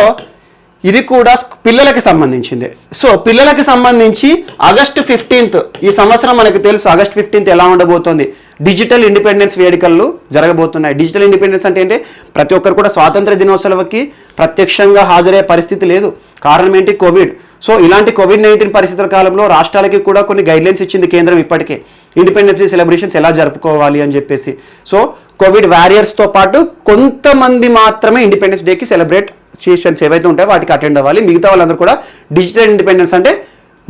ఇది కూడా పిల్లలకి సంబంధించింది. సో పిల్లలకి సంబంధించి ఆగస్టు 15th ఈ సంవత్సరం మనకు తెలుసు ఆగస్టు 15th ఎలా ఉండబోతోంది. డిజిటల్ ఇండిపెండెన్స్ వేడుకలు జరగబోతున్నాయి. డిజిటల్ ఇండిపెండెన్స్ అంటే ఏంటి? ప్రతి ఒక్కరు కూడా స్వాతంత్ర దినోత్సవాలకి ప్రత్యక్షంగా హాజరయ్యే పరిస్థితి లేదు. కారణం ఏంటి? కోవిడ్. సో ఇలాంటి COVID-19 పరిస్థితుల కాలంలో రాష్ట్రాలకి కూడా కొన్ని గైడ్లైన్స్ ఇచ్చింది కేంద్రం ఇప్పటికే, ఇండిపెండెన్స్ డే సెలబ్రేషన్స్ ఎలా జరుపుకోవాలి అని చెప్పేసి. సో కోవిడ్ వారియర్స్తో పాటు కొంతమంది మాత్రమే ఇండిపెండెన్స్ డేకి సెలబ్రేషన్స్ ఏవైతే ఉంటాయో వాటికి అటెండ్ అవ్వాలి. మిగతా వాళ్ళందరూ కూడా డిజిటల్ ఇండిపెండెన్స్ అంటే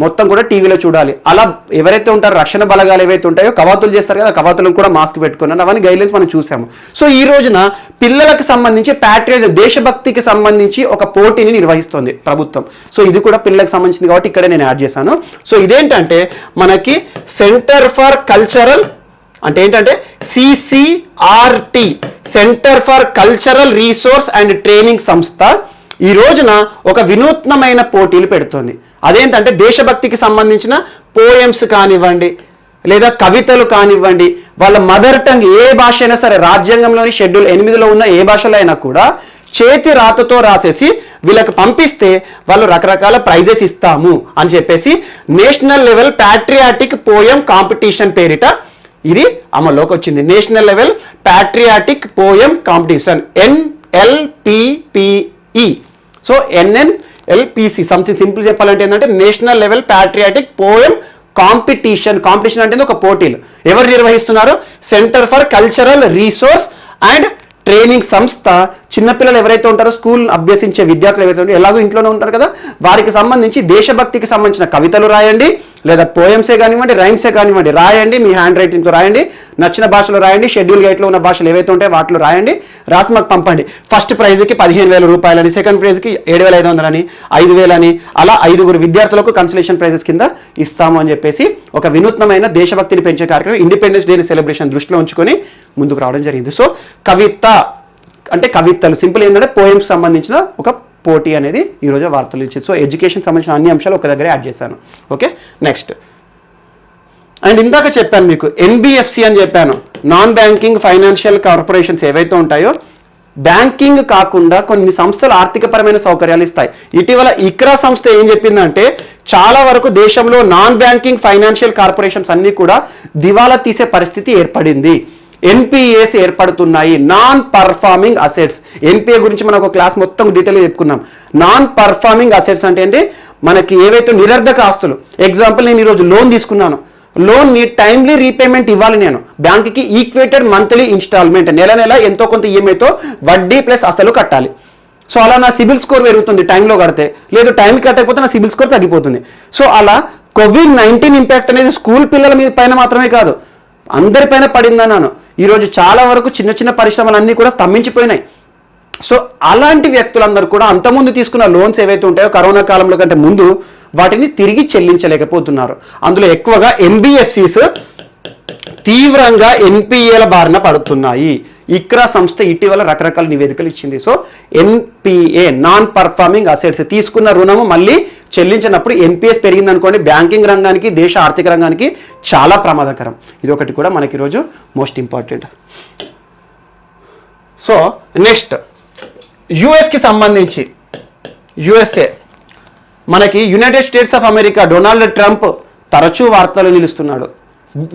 మొత్తం కూడా టీవీలో చూడాలి. అలా ఎవరైతే ఉంటారో రక్షణ బలగాలు ఏవైతే ఉంటాయో కవాతులు చేస్తారు కదా, కవాతులకు కూడా మాస్క్ పెట్టుకున్నారు. అవన్నీ గైడ్లైన్స్ మనం చూసాము. సో ఈ రోజున పిల్లలకు సంబంధించి ప్యాట్రియాటిజం, దేశభక్తికి సంబంధించి ఒక పోటీని నిర్వహిస్తుంది ప్రభుత్వం. సో ఇది కూడా పిల్లలకు సంబంధించింది కాబట్టి ఇక్కడే నేను యాడ్ చేశాను. సో ఇదేంటంటే మనకి సెంటర్ ఫర్ కల్చరల్ అంటే ఏంటంటే CCRT, centre for cultural resource and training సంస్థ ఈ రోజున ఒక వినూత్నమైన పోటీలు పెడుతోంది. అదేంటంటే దేశభక్తికి సంబంధించిన పోయమ్స్ కానివ్వండి, లేదా కవితలు కానివ్వండి, వాళ్ళ మదర్ టంగ్ ఏ భాష అయినా సరే, రాజ్యాంగంలోని షెడ్యూల్ 8లో ఉన్న ఏ భాషలో అయినా కూడా చేతి రాతతో రాసేసి వీళ్ళకి పంపిస్తే వాళ్ళు రకరకాల ప్రైజెస్ ఇస్తాము అని చెప్పేసి national level patriotic poem competition పేరిట ఇది అమల్లోకి వచ్చింది. National level patriotic poem competition, NLPPE. So NNLPC something simple చెప్పాలంటే ఏంటంటే national level patriotic poem competition. Competition అంటే ఒక పోటీలు ఎవరు నిర్వహిస్తున్నారు? Centre for cultural resource and training సంస్థ. చిన్నపిల్లలు ఎవరైతే ఉంటారో, స్కూల్ అభ్యసించే విద్యార్థులు ఎవరైతే ఉంటారో, ఎలాగో ఇంట్లోనే ఉంటారు కదా, వారికి సంబంధించి దేశభక్తికి సంబంధించిన కవితలు రాయండి, లేదా పోయమ్సే కానివ్వండి, రైమ్సే కానివ్వండి, రాయండి. మీ హ్యాండ్ రైటింగ్తో రాయండి, నచ్చిన భాషలో రాయండి. షెడ్యూల్ గైట్లో ఉన్న భాషలు ఏవైతే ఉంటాయో వాటిలో రాయండి, రాసి మాకు పంపండి. ఫస్ట్ ప్రైజ్కి 15,000 రూపాయలని, సెకండ్ ప్రైజ్కి 7,500 అని, 5,000 అని, అలా 5 విద్యార్థులకు కన్సలేషన్ ప్రైజెస్ కింద ఇస్తాము అని చెప్పేసి ఒక వినూత్నమైన దేశభక్తిని పెంచే కార్యక్రమం ఇండిపెండెన్స్ డే సెలబ్రేషన్ దృష్టిలో ఉంచుకొని ముందుకు రావడం జరిగింది. సో కవిత అంటే కవితలు, సింపుల్ ఏంటంటే పోయమ్స్ సంబంధించిన ఒక పోటీ అనేది ఈరోజు వార్తలు ఇచ్చింది. సో ఎడ్యుకేషన్ సంబంధించిన అన్ని అంశాలు ఒక దగ్గరే యాడ్ చేశాను. Okay, next. అండ్ ఇందాక చెప్పాను మీకు NBFC అని చెప్పాను, నాన్ బ్యాంకింగ్ ఫైనాన్షియల్ కార్పొరేషన్స్ ఏవైతే ఉంటాయో బ్యాంకింగ్ కాకుండా కొన్ని సంస్థలు ఆర్థికపరమైన సౌకర్యాలు ఇస్తాయి. ఇటీవల ICRA సంస్థ ఏం చెప్పిందంటే చాలా వరకు దేశంలో నాన్ బ్యాంకింగ్ ఫైనాన్షియల్ కార్పొరేషన్స్ అన్ని కూడా దివాలా తీసే పరిస్థితి ఏర్పడింది. NPAs ఏర్పడుతున్నాయి, నాన్ పర్ఫార్మింగ్ అసెట్స్. NPA గురించి మనం ఒక క్లాస్ మొత్తం డీటెయిల్గా చెప్పుకున్నాం. నాన్ పర్ఫార్మింగ్ అసెట్స్ అంటే ఏంటి? మనకి ఏవైతే నిరర్ధక ఆస్తులు. ఎగ్జాంపుల్, నేను ఈరోజు లోన్ తీసుకున్నాను, లోన్ని టైమ్లీ రీపేమెంట్ ఇవ్వాలి. నేను బ్యాంక్కి ఈక్వేటెడ్ మంత్లీ ఇన్స్టాల్మెంట్, నెల నెల ఎంతో కొంత EMIతో వడ్డీ ప్లస్ అసలు కట్టాలి. సో అలా నా సిబిల్ స్కోర్ పెరుగుతుంది టైంలో కడితే, లేదు టైంకి కట్టకపోతే నా సిబిల్ స్కోర్ తగ్గిపోతుంది. సో అలా COVID-19 ఇంపాక్ట్ అనేది స్కూల్ పిల్లల మీద పైన మాత్రమే కాదు, అందరిపైన పడిందన్నాను. ఈరోజు చాలా వరకు చిన్న చిన్న పరిశ్రమలు అన్నీ కూడా స్తంభించిపోయినాయి. సో అలాంటి వ్యక్తులందరూ కూడా అంతకుముందు తీసుకున్న లోన్స్ ఏవైతే ఉంటాయో కరోనా కాలంలో కంటే ముందు వాటిని తిరిగి చెల్లించలేకపోతున్నారు. అందులో ఎక్కువగా NBFCs తీవ్రంగా NPAల బారిన పడుతున్నాయి. ICRA సంస్థ ఇటీవల రకరకాల నివేదికలు ఇచ్చింది. So NPA, non performing assets, తీసుకున్న రుణము మళ్ళీ చెల్లించినప్పుడు NPAs పెరిగిందనుకోండి, బ్యాంకింగ్ రంగానికి, దేశ ఆర్థిక రంగానికి చాలా ప్రమాదకరం. ఇది ఒకటి కూడా మనకి ఈరోజు మోస్ట్ ఇంపార్టెంట్. సో నెక్స్ట్, యుఎస్కి సంబంధించి USA మనకి United states of America Donald Trump తరచూ వార్తలు నిలుస్తున్నాడు.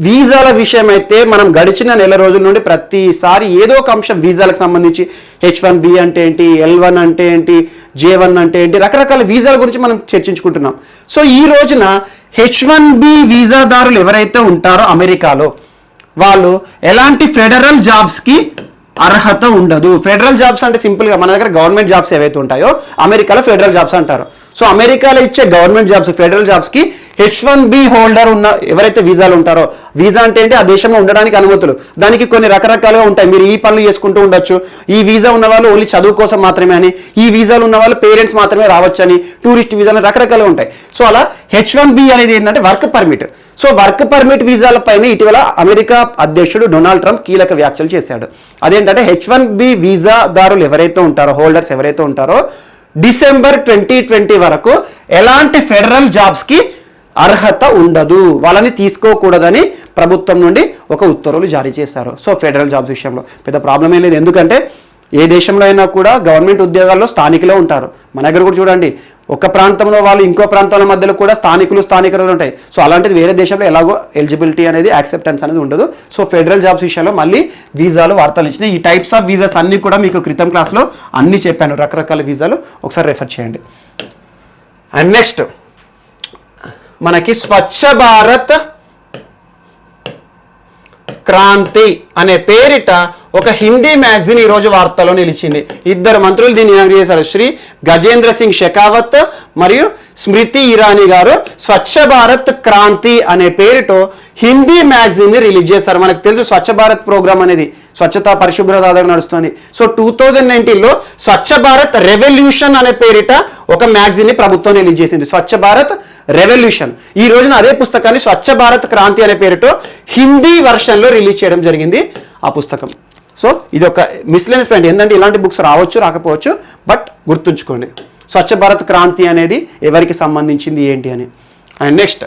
వీసాల విషయం అయితే మనం గడిచిన నెల రోజుల నుండి ప్రతిసారి ఏదో ఒక అంశం వీసాలకు సంబంధించి, H1B అంటే ఏంటి, L1 అంటే ఏంటి, J1 అంటే ఏంటి, రకరకాల వీసాల గురించి మనం చర్చించుకుంటున్నాం. సో ఈ రోజున H1B వీసాదారులు ఎవరైతే ఉంటారో అమెరికాలో, వాళ్ళు ఎలాంటి ఫెడరల్ జాబ్స్కి అర్హత ఉండదు. ఫెడరల్ జాబ్స్ అంటే సింపుల్గా మన దగ్గర గవర్నమెంట్ జాబ్స్ ఏవైతే ఉంటాయో అమెరికాలో ఫెడరల్ జాబ్స్ అంటారు. సో అమెరికాలో ఇచ్చే గవర్నమెంట్ జాబ్స్, ఫెడరల్ జాబ్స్కి H1B హోల్డర్ ఉన్న ఎవరైతే వీసాలు ఉంటారో, వీసా అంటే ఏంటి, ఆ దేశంలో ఉండడానికి అనుమతులు, దానికి కొన్ని రకరకాలుగా ఉంటాయి. మీరు ఈ పనులు చేసుకుంటూ ఉండొచ్చు. ఈ వీసా ఉన్న వాళ్ళు ఓన్లీ చదువు కోసం మాత్రమే అని, ఈ వీసాలు ఉన్న వాళ్ళు పేరెంట్స్ మాత్రమే రావచ్చు అని, టూరిస్ట్ వీసాలు రకరకాలుగా ఉంటాయి. సో అలా H1B అనేది ఏంటంటే work permit. So work permit వీసాలపైన ఇటీవల అమెరికా అధ్యక్షుడు డొనాల్డ్ ట్రంప్ కీలక వ్యాఖ్యలు చేశాడు. అదేంటంటే H1B వీసాదారులు ఎవరైతే ఉంటారో, హోల్డర్స్ ఎవరైతే ఉంటారో, డిసెంబర్ 2020 వరకు ఎలాంటి ఫెడరల్ జాబ్స్కి అర్హత ఉండదు, వాళ్ళని తీసుకోకూడదని ప్రభుత్వం నుండి ఒక ఉత్తర్వులు జారీ చేశారు. సో ఫెడరల్ జాబ్స్ విషయంలో పెద్ద ప్రాబ్లం ఏం లేదు. ఎందుకంటే ఏ దేశంలో అయినా కూడా గవర్నమెంట్ ఉద్యోగాల్లో స్థానికులే ఉంటారు. మన దగ్గర కూడా చూడండి, ఒక ప్రాంతంలో వాళ్ళు ఇంకో ప్రాంతాల మధ్యలో కూడా స్థానికులు ఉంటాయి. సో అలాంటిది వేరే దేశంలో ఎలాగో ఎలిజిబిలిటీ అనేది, యాక్సెప్టెన్స్ అనేది ఉండదు. సో ఫెడరల్ జాబ్స్ విషయంలో మళ్ళీ వీసాలు వార్తలు ఇచ్చినాయి. ఈ టైప్స్ ఆఫ్ వీసాస్ అన్ని కూడా మీకు క్రితం క్లాస్లో అన్ని చెప్పాను, రకరకాల వీసాలు, ఒకసారి రెఫర్ చేయండి. అండ్ నెక్స్ట్ మనకి స్వచ్ఛ భారత్ క్రాంతి అనే పేరిట ఒక హిందీ మ్యాగజైన్ ఈరోజు వార్తలో నిలిచింది. ఇద్దరు మంత్రులు దీన్ని ఇనాగ్రేట్ చేశారు. శ్రీ గజేంద్ర సింగ్ షెకావత్ మరియు స్మృతి ఇరానీ గారు స్వచ్ఛ భారత్ క్రాంతి అనే పేరుతో హిందీ మ్యాగజైన్ ని రిలీజ్ చేశారు. మనకు తెలుసు స్వచ్ఛ భారత్ ప్రోగ్రామ్ అనేది స్వచ్ఛత పరిశుభ్రత ఆధారంగా నడుస్తుంది. సో 2019లో స్వచ్ఛ భారత్ రెవల్యూషన్ అనే పేరిట ఒక మ్యాగజైన్ ని ప్రభుత్వం రిలీజ్ చేసింది, స్వచ్ఛ భారత్ రెవల్యూషన్. ఈ రోజున అదే పుస్తకాన్ని స్వచ్ఛ భారత్ క్రాంతి అనే పేరుతో హిందీ వర్షన్లో రిలీజ్ చేయడం జరిగింది ఆ పుస్తకం. సో ఇది ఒక మిస్లెనియస్ పాయింట్. ఏంటంటే ఇలాంటి బుక్స్ రావచ్చు రాకపోవచ్చు, బట్ గుర్తుంచుకోండి స్వచ్ఛ భారత్ క్రాంతి అనేది ఎవరికి సంబంధించింది ఏంటి అని. And next,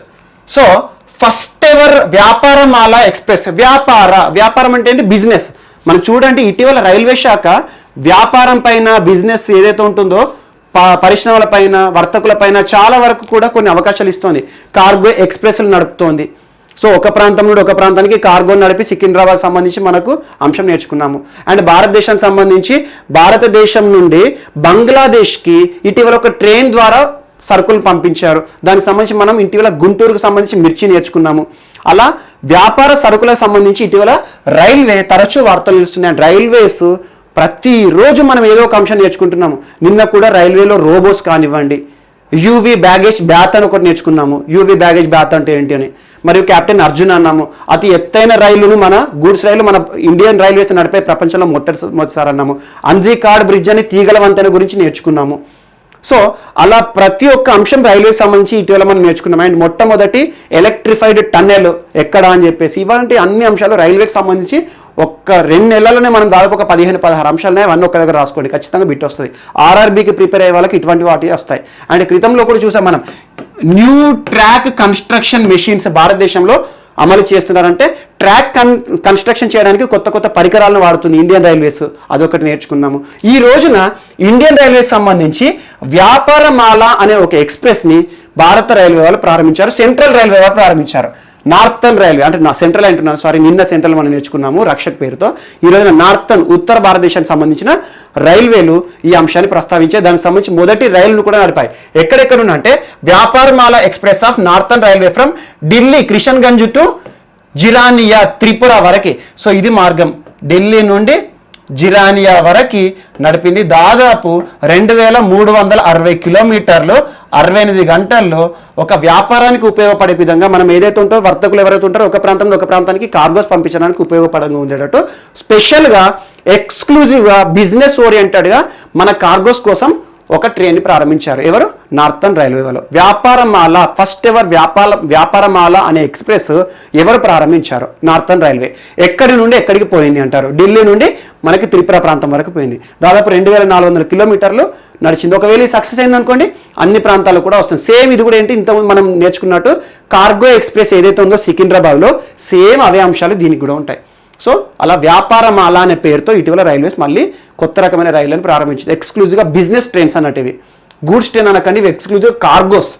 so first ever Vyaparmala express. వ్యాపారం అంటే ఏంటి, బిజినెస్. మనం చూడండి ఇటీవల రైల్వే శాఖ వ్యాపారం పైన, బిజినెస్ ఏదైతే ఉంటుందో పరిశ్రమల పైన, వర్తకుల పైన చాలా వరకు కూడా కొన్ని అవకాశాలు ఇస్తుంది. కార్గో ఎక్స్ప్రెస్లు నడుపుతోంది. సో ఒక ప్రాంతం నుండి ఒక ప్రాంతానికి కార్గో నడిపి సికింద్రాబాద్ సంబంధించి మనకు అంశం నేర్చుకున్నాము. అండ్ భారతదేశానికి సంబంధించి భారతదేశం నుండి బంగ్లాదేశ్కి ఇటీవల ఒక ట్రైన్ ద్వారా సరుకులు పంపించారు. దానికి సంబంధించి మనం ఇటీవల గుంటూరుకు సంబంధించి మిర్చి నేర్చుకున్నాము. అలా వ్యాపార సరుకులకు సంబంధించి ఇటీవల రైల్వే తరచూ వార్తలు నిలుస్తున్నాయి. రైల్వేస్ ప్రతిరోజు మనం ఏదో ఒక అంశం నేర్చుకుంటున్నాము. నిన్న కూడా రైల్వేలో రోబోస్ కానివ్వండి, యూవీ బ్యాగేజ్ బ్యాత్ అని ఒకటి నేర్చుకున్నాము. యూవీ బ్యాగేజ్ బ్యాత్ అంటే ఏంటి అని. మరియు కెప్టెన్ అర్జున్ అన్నాము. అతి ఎత్తైన రైలును, మన గూడ్స్ రైలు మన ఇండియన్ రైల్వేస్ నడిపే ప్రపంచంలో మొదటిసారి అన్నాము. అంజీకాడ్ బ్రిడ్జ్ అని తీగల వంతెన గురించి నేర్చుకున్నాము. సో అలా ప్రతి ఒక్క అంశం రైల్వే సంబంధించి ఇటీవల మనం నేర్చుకున్నాం. అండ్ మొట్టమొదటి ఎలక్ట్రిఫైడ్ టన్నెల్ ఎక్కడ అని చెప్పేసి ఇలాంటి అన్ని అంశాలు రైల్వేకి సంబంధించి ఒక్క 2 నెలల్లోనే మనం దాదాపు ఒక 15-16 అంశాలనే అవన్నీ ఒక దగ్గర రాసుకోండి, ఖచ్చితంగా బిట్ వస్తుంది. ఆర్ఆర్బీకి ప్రిపేర్ అయ్యే వాళ్ళకి ఇటువంటి వాటి వస్తాయి. అండ్ క్రితంలో కూడా చూసాం మనం, న్యూ ట్రాక్ కన్స్ట్రక్షన్ మెషిన్స్ భారతదేశంలో అమలు చేస్తున్నారంటే ట్రాక్ కన్స్ట్రక్షన్ చేయడానికి కొత్త కొత్త పరికరాలను వాడుతుంది ఇండియన్ రైల్వేస్, అదొకటి నేర్చుకున్నాము. ఈ రోజున ఇండియన్ రైల్వేస్ సంబంధించి వ్యాపారమాల అనే ఒక ఎక్స్ప్రెస్ని భారత రైల్వే వాళ్ళు ప్రారంభించారు, సెంట్రల్ రైల్వే వాళ్ళు ప్రారంభించారు. నార్థన్ రైల్వే అంటే సెంట్రల్ అంటున్నాను, సారీ, నిన్న సెంట్రల్ మనం నేర్చుకున్నాము రక్షక్ పేరుతో. ఈ రోజున నార్థన్ ఉత్తర భారతదేశానికి సంబంధించిన రైల్వేలు ఈ అంశాన్ని ప్రస్తావించాయి. దానికి సంబంధించి మొదటి రైలును కూడా నడిపాయి. ఎక్కడెక్కడున్నంటే Vyaparmala express of northern railway from Delhi Kishanganj to Jirania Tripura వరకు. సో ఇది మార్గం, ఢిల్లీ నుండి జిరానియా వరకు నడిపింది. దాదాపు 2360 కిలోమీటర్లు 68 గంటల్లో ఒక వ్యాపారానికి ఉపయోగపడే విధంగా మనం ఏదైతే ఉంటో వర్తకులు ఎవరైతే ఉంటారో ఒక ప్రాంతం నుండి ఒక ప్రాంతానికి కార్గోస్ పంపించడానికి ఉపయోగపడంగా ఉండేటట్టు స్పెషల్గా ఎక్స్క్లూజివ్గా బిజినెస్ ఓరియంటెడ్గా మన కార్గోస్ కోసం ఒక ట్రైన్ ప్రారంభించారు. ఎవరు? నార్థన్ రైల్వే వాళ్ళు. వ్యాపారమాల, ఫస్ట్ ఎవర్ వ్యాపారమాల అనే ఎక్స్ప్రెస్ ఎవరు ప్రారంభించారు? Northern railway. ఎక్కడి నుండి ఎక్కడికి పోయింది అంటారు? ఢిల్లీ నుండి మనకి త్రిపుర ప్రాంతం వరకు పోయింది. దాదాపు 2400 కిలోమీటర్లు నడిచింది. ఒకవేళ సక్సెస్ అయింది అనుకోండి, అన్ని ప్రాంతాలు కూడా వస్తుంది. సేమ్ ఇది కూడా ఏంటి, ఇంతకుముందు మనం నేర్చుకున్నట్టు కార్గో ఎక్స్ప్రెస్ ఏదైతే ఉందో సికింద్రాబాద్లో, సేమ్ అవే అంశాలు దీనికి కూడా ఉంటాయి. సో అలా వ్యాపారమాల అనే పేరుతో ఇటీవల రైల్వేస్ మళ్ళీ కొత్త రకమైన రైళ్లను ప్రారంభించింది. ఎక్స్క్లూజివ్గా బిజినెస్ ట్రైన్స్ అన్నట్టువి, గూడ్స్ ట్రైన్ అనకండి, ఇవి exclusive cargos.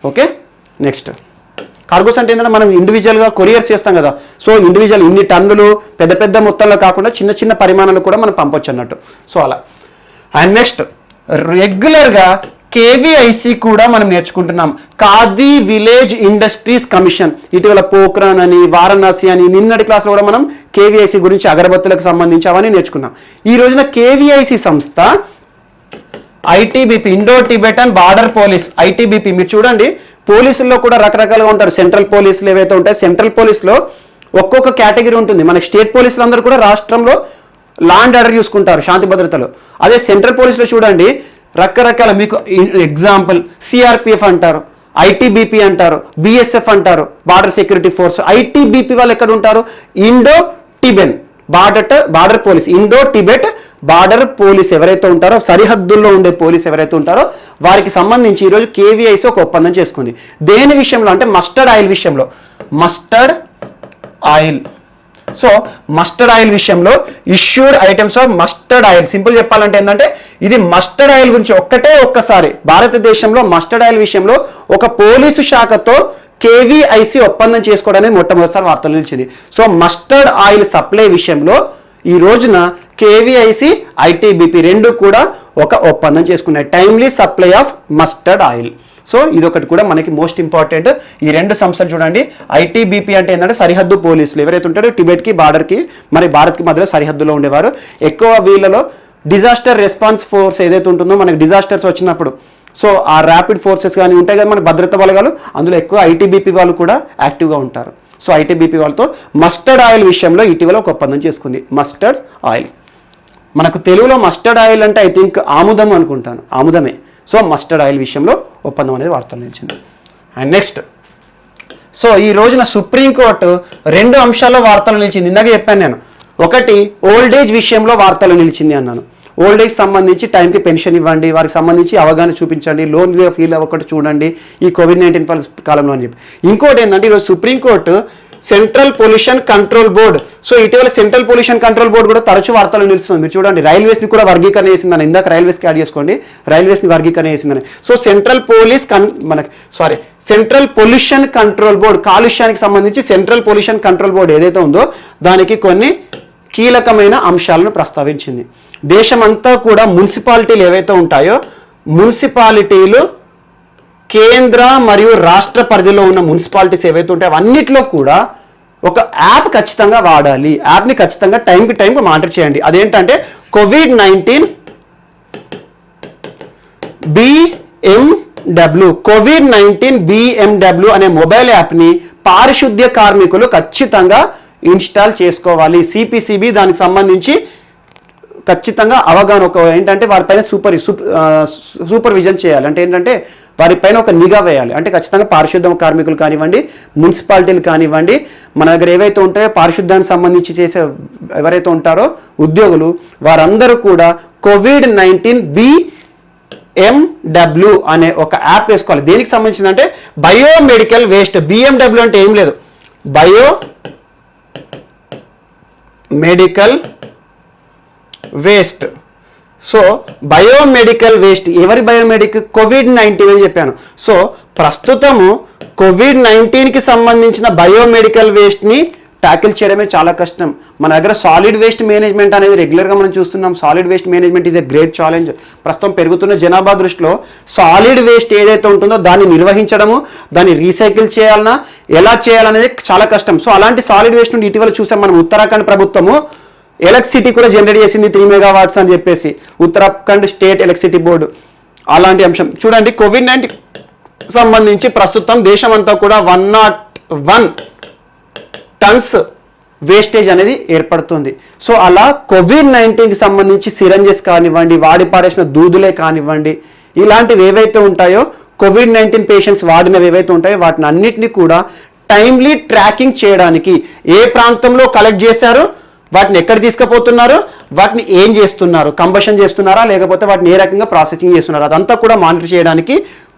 Okay, next cargos అంటే ఏంటంటే మనం ఇండివిజువల్గా కొరియర్స్ చేస్తాం కదా. సో ఇండివిజువల్ ఇన్ని టన్నులు పెద్ద పెద్ద మొత్తంలో కాకుండా చిన్న చిన్న పరిమాణాలు కూడా మనం పంపొచ్చు అన్నట్టు. సో అలా. అండ్ నెక్స్ట్ రెగ్యులర్గా కేవీఐసి కూడా మనం నేర్చుకుంటున్నాం. ఖాదీ విలేజ్ ఇండస్ట్రీస్ కమిషన్ ఇటీవల పోఖ్రాన్ అని, వారణాసి అని, నిన్నటి క్లాస్లో కూడా మనం కేవీఐసి గురించి అగరబత్తులకు సంబంధించి అవన్నీ నేర్చుకున్నాం. ఈ రోజున కేవీఐసి సంస్థ ITBP, Indo Tibetan border police, ITBP. మీరు చూడండి పోలీసుల్లో కూడా రకరకాలుగా ఉంటారు. సెంట్రల్ పోలీసులు ఏవైతే ఉంటాయి, సెంట్రల్ పోలీస్లో ఒక్కొక్క కేటగిరీ ఉంటుంది. మనకి స్టేట్ పోలీసులు అందరూ కూడా రాష్ట్రంలో లా అండ్ ఆర్డర్ చూసుకుంటారు, శాంతి భద్రతలు. అదే సెంట్రల్ పోలీసులో చూడండి రకరకాల, మీకు ఎగ్జాంపుల్ సిఆర్పిఎఫ్ అంటారు, ఐటీబీపీ అంటారు, బిఎస్ఎఫ్ అంటారు, బార్డర్ సెక్యూరిటీ ఫోర్స్. ఐటీబీపీ వాళ్ళు ఎక్కడ ఉంటారు? Indo Tibetan border police, Indo Tibet border police ఎవరైతే ఉంటారో, సరిహద్దుల్లో ఉండే పోలీస్ ఎవరైతే ఉంటారో వారికి సంబంధించి ఈరోజు కేవీఐసీ ఒక ఒప్పందం చేసుకుంది. దేని విషయంలో అంటే మస్టర్డ్ ఆయిల్ విషయంలో. Mustard oil. So mustard oil విషయంలో issued items of mustard oil. Simple చెప్పాలంటే ఏంటంటే ఇది మస్టర్డ్ ఆయిల్ గురించి ఒక్కసారి భారతదేశంలో మస్టర్డ్ ఆయిల్ విషయంలో ఒక పోలీసు శాఖతో కేవీఐసీ ఒప్పందం చేసుకోవడానికి మొట్టమొదటిసారి వార్తలు నిలిచింది. సో మస్టర్డ్ ఆయిల్ సప్లై విషయంలో ఈ రోజున కేవీఐసీ, ఐటీబీపీ రెండు కూడా ఒక ఒప్పందం చేసుకున్నాయి. Timely supply of mustard oil. So ఇదొకటి కూడా మనకి మోస్ట్ ఇంపార్టెంట్. ఈ రెండు సంస్థలు చూడండి. ఐటీబీపీ అంటే ఏంటంటే సరిహద్దు పోలీసులు ఎవరైతే ఉంటారో టిబెట్కి, బార్డర్కి, మరి భారత్కి మధ్యలో సరిహద్దులో ఉండేవారు. ఎక్కువ వీళ్ళలో డిజాస్టర్ రెస్పాన్స్ ఫోర్స్ ఏదైతే ఉంటుందో, మనకి డిజాస్టర్స్ వచ్చినప్పుడు సో ఆ ర్యాపిడ్ ఫోర్సెస్ కానీ ఉంటాయి కదా మన భద్రతా బలగాలు, అందులో ఎక్కువ ఐటీబీపీ వాళ్ళు కూడా యాక్టివ్గా ఉంటారు. సో ఐటీబీపీ వాళ్ళతో మస్టర్డ్ ఆయిల్ విషయంలో ఇటీవల ఒక ఒప్పందం చేసుకుంది. మస్టర్డ్ ఆయిల్, మనకు తెలుగులో మస్టర్డ్ ఆయిల్ అంటే ఐ థింక్ ఆముదం అనుకుంటాను, ఆముదమే. సో మస్టర్డ్ ఆయిల్ విషయంలో ఒప్పందం అనేది వార్తలు నిలిచింది. అండ్ నెక్స్ట్, సో ఈ రోజున సుప్రీంకోర్టు రెండు అంశాల్లో వార్తలు నిలిచింది. ఇందాక చెప్పాను నేను, ఒకటి ఓల్డ్ ఏజ్ విషయంలో వార్తలు నిలిచింది అన్నాను. ఓల్డ్ ఏజ్ సంబంధించి టైంకి పెన్షన్ ఇవ్వండి, వారికి సంబంధించి అవగాహన చూపించండి, లోన్గా ఫీల్ అవ్వకుండా చూడండి ఈ కోవిడ్-19 కాలంలో అని చెప్పి. ఇంకోటి ఏంటంటే ఈరోజు supreme court central pollution control board. So ఇటీవల సెంట్రల్ పొల్యూషన్ కంట్రోల్ బోర్డు కూడా తరచూ వార్తలు నిలుస్తుంది. మీరు చూడండి రైల్వేస్ని కూడా వర్గీకరణ చేసిందని, ఇందాక రైల్వేస్కి యాడ్ చేసుకోండి, రైల్వేస్ని వర్గీకరణ చేసిందని. So central pollution control board, కాలుష్యానికి సంబంధించి సెంట్రల్ పొల్యూషన్ కంట్రోల్ బోర్డు ఏదైతే ఉందో దానికి కొన్ని కీలకమైన అంశాలను ప్రస్తావించింది. దేశమంతా కూడా మున్సిపాలిటీలు ఏవైతే ఉంటాయో, మున్సిపాలిటీలు కేంద్ర మరియు రాష్ట్ర పరిధిలో ఉన్న మున్సిపాలిటీస్ ఏవైతే ఉంటాయో అవన్నిటిలో కూడా ఒక యాప్ ఖచ్చితంగా వాడాలి. యాప్ని ఖచ్చితంగా టైంకి మానిటర్ చేయండి. అదేంటంటే కోవిడ్-19 BMW అనే మొబైల్ యాప్ని పారిశుద్ధ్య కార్మికులు ఖచ్చితంగా ఇన్స్టాల్ చేసుకోవాలి. సిపిసిబి దానికి సంబంధించి ఖచ్చితంగా అవగాహన, ఒక ఏంటంటే వారిపైన సూపర్విజన్ చేయాలి. అంటే ఏంటంటే వారిపైన ఒక నిఘా వేయాలి. అంటే ఖచ్చితంగా పారిశుద్ధ కార్మికులు కానివ్వండి, మున్సిపాలిటీలు కానివ్వండి, మన దగ్గర ఏవైతే ఉంటాయో పారిశుద్ధానికి సంబంధించి చేసే ఎవరైతే ఉంటారో ఉద్యోగులు, వారందరూ కూడా కోవిడ్-19 BMW అనే ఒక యాప్ వేసుకోవాలి. దేనికి సంబంధించిందంటే బయోమెడికల్ వేస్ట్. BMW అంటే ఏం లేదు, biomedical waste. So biomedical waste, ఎవరి కోవిడ్-19 అని చెప్పాను. సో ప్రస్తుతము కోవిడ్-19కి సంబంధించిన బయోమెడికల్ వేస్ట్ని ట్యాకిల్ చేయడమే చాలా కష్టం. మన దగ్గర సాలిడ్ వేస్ట్ మేనేజ్మెంట్ అనేది రెగ్యులర్గా మనం చూస్తున్నాం. Solid waste management is a great challenge. ప్రస్తుతం పెరుగుతున్న జనాభా దృష్టిలో సాలిడ్ వేస్ట్ ఏదైతే ఉంటుందో దాన్ని నిర్వహించడము, దాన్ని రీసైకిల్ చేయాలన్నా ఎలా చేయాలనేది చాలా కష్టం. సో అలాంటి సాలిడ్ వేస్ట్ నుండి ఇటీవల చూసాం మనం, ఉత్తరాఖండ్ ప్రభుత్వము ఎలక్ట్రిసిటీ కూడా జనరేట్ చేసింది 3 మెగావాట్స్ అని చెప్పేసి, ఉత్తరాఖండ్ స్టేట్ ఎలక్ట్రిసిటీ బోర్డు. అలాంటి అంశం చూడండి. కోవిడ్-19 సంబంధించి ప్రస్తుతం దేశం అంతా కూడా 101 టన్స్ వేస్టేజ్ అనేది ఏర్పడుతుంది. సో అలా కోవిడ్-19కి సంబంధించి సిరంజెస్ కానివ్వండి, వాడి పారేసిన దూదులే కానివ్వండి, ఇలాంటివి ఏవైతే ఉంటాయో కోవిడ్-19 పేషెంట్స్ వాడినవి ఏవైతే ఉంటాయో వాటిని అన్నిటినీ కూడా టైమ్లీ ట్రాకింగ్ చేయడానికి, ఏ ప్రాంతంలో కలెక్ట్ చేశారో, వాటిని ఎక్కడ తీసుకుపోతున్నారు, వాటిని ఏం చేస్తున్నారు, కంబషన్ చేస్తున్నారా లేకపోతే వాటిని ఏ రకంగా ప్రాసెసింగ్ చేస్తున్నారు, అదంతా కూడా మానిటర్ చేయడానికి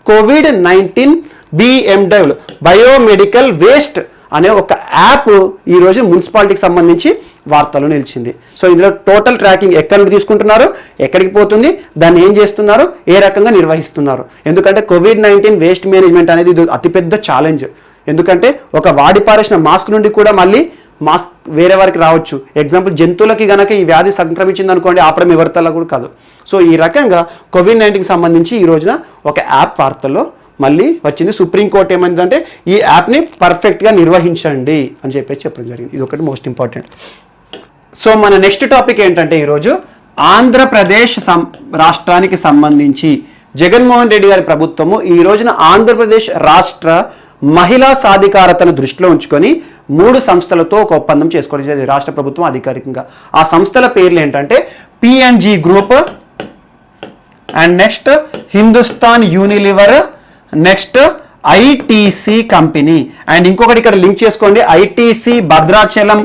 కోవిడ్-19 BMW బయోమెడికల్ వేస్ట్ అనే ఒక యాప్ ఈరోజు మున్సిపాలిటీకి సంబంధించి వార్తలు నిలిచింది. సో ఇందులో టోటల్ ట్రాకింగ్ ఎక్కడి నుండి తీసుకుంటున్నారు, ఎక్కడికి పోతుంది, దాన్ని ఏం చేస్తున్నారు, ఏ రకంగా నిర్వహిస్తున్నారు. ఎందుకంటే కోవిడ్-19 వేస్ట్ మేనేజ్మెంట్ అనేది ఇది అతిపెద్ద ఛాలెంజ్. ఎందుకంటే ఒక వాడి పారేసిన మాస్క్ నుండి కూడా మళ్ళీ మాస్క్ వేరే వారికి రావచ్చు. ఎగ్జాంపుల్ జంతువులకి గనక ఈ వ్యాధి సంక్రమించింది అనుకోండి, ఆపడం ఎవరితల్లా కూడా కాదు. సో ఈ రకంగా కోవిడ్-19కి సంబంధించి ఈ రోజున ఒక యాప్ వార్తల్లో మళ్ళీ వచ్చింది. సుప్రీంకోర్టు ఏమైందంటే ఈ యాప్ని పర్ఫెక్ట్గా నిర్వహించండి అని చెప్పేసి చెప్పడం జరిగింది. ఇది ఒకటి మోస్ట్ ఇంపార్టెంట్. సో మన నెక్స్ట్ టాపిక్ ఏంటంటే ఈరోజు ఆంధ్రప్రదేశ్ రాష్ట్రానికి సంబంధించి జగన్మోహన్ రెడ్డి గారి ప్రభుత్వము ఈ రోజున ఆంధ్రప్రదేశ్ రాష్ట్ర మహిళా సాధికారతను దృష్టిలో ఉంచుకొని 3 సంస్థలతో ఒక ఒప్పందం చేసుకోవడం జరిగింది రాష్ట్ర ప్రభుత్వం అధికారికంగా. ఆ సంస్థల పేర్లు ఏంటంటే PNG group and next Hindustan Unilever, next ITC company and ఇంకొకటి ఇక్కడ లింక్ చేసుకోండి, ఐటీసీ భద్రాచలం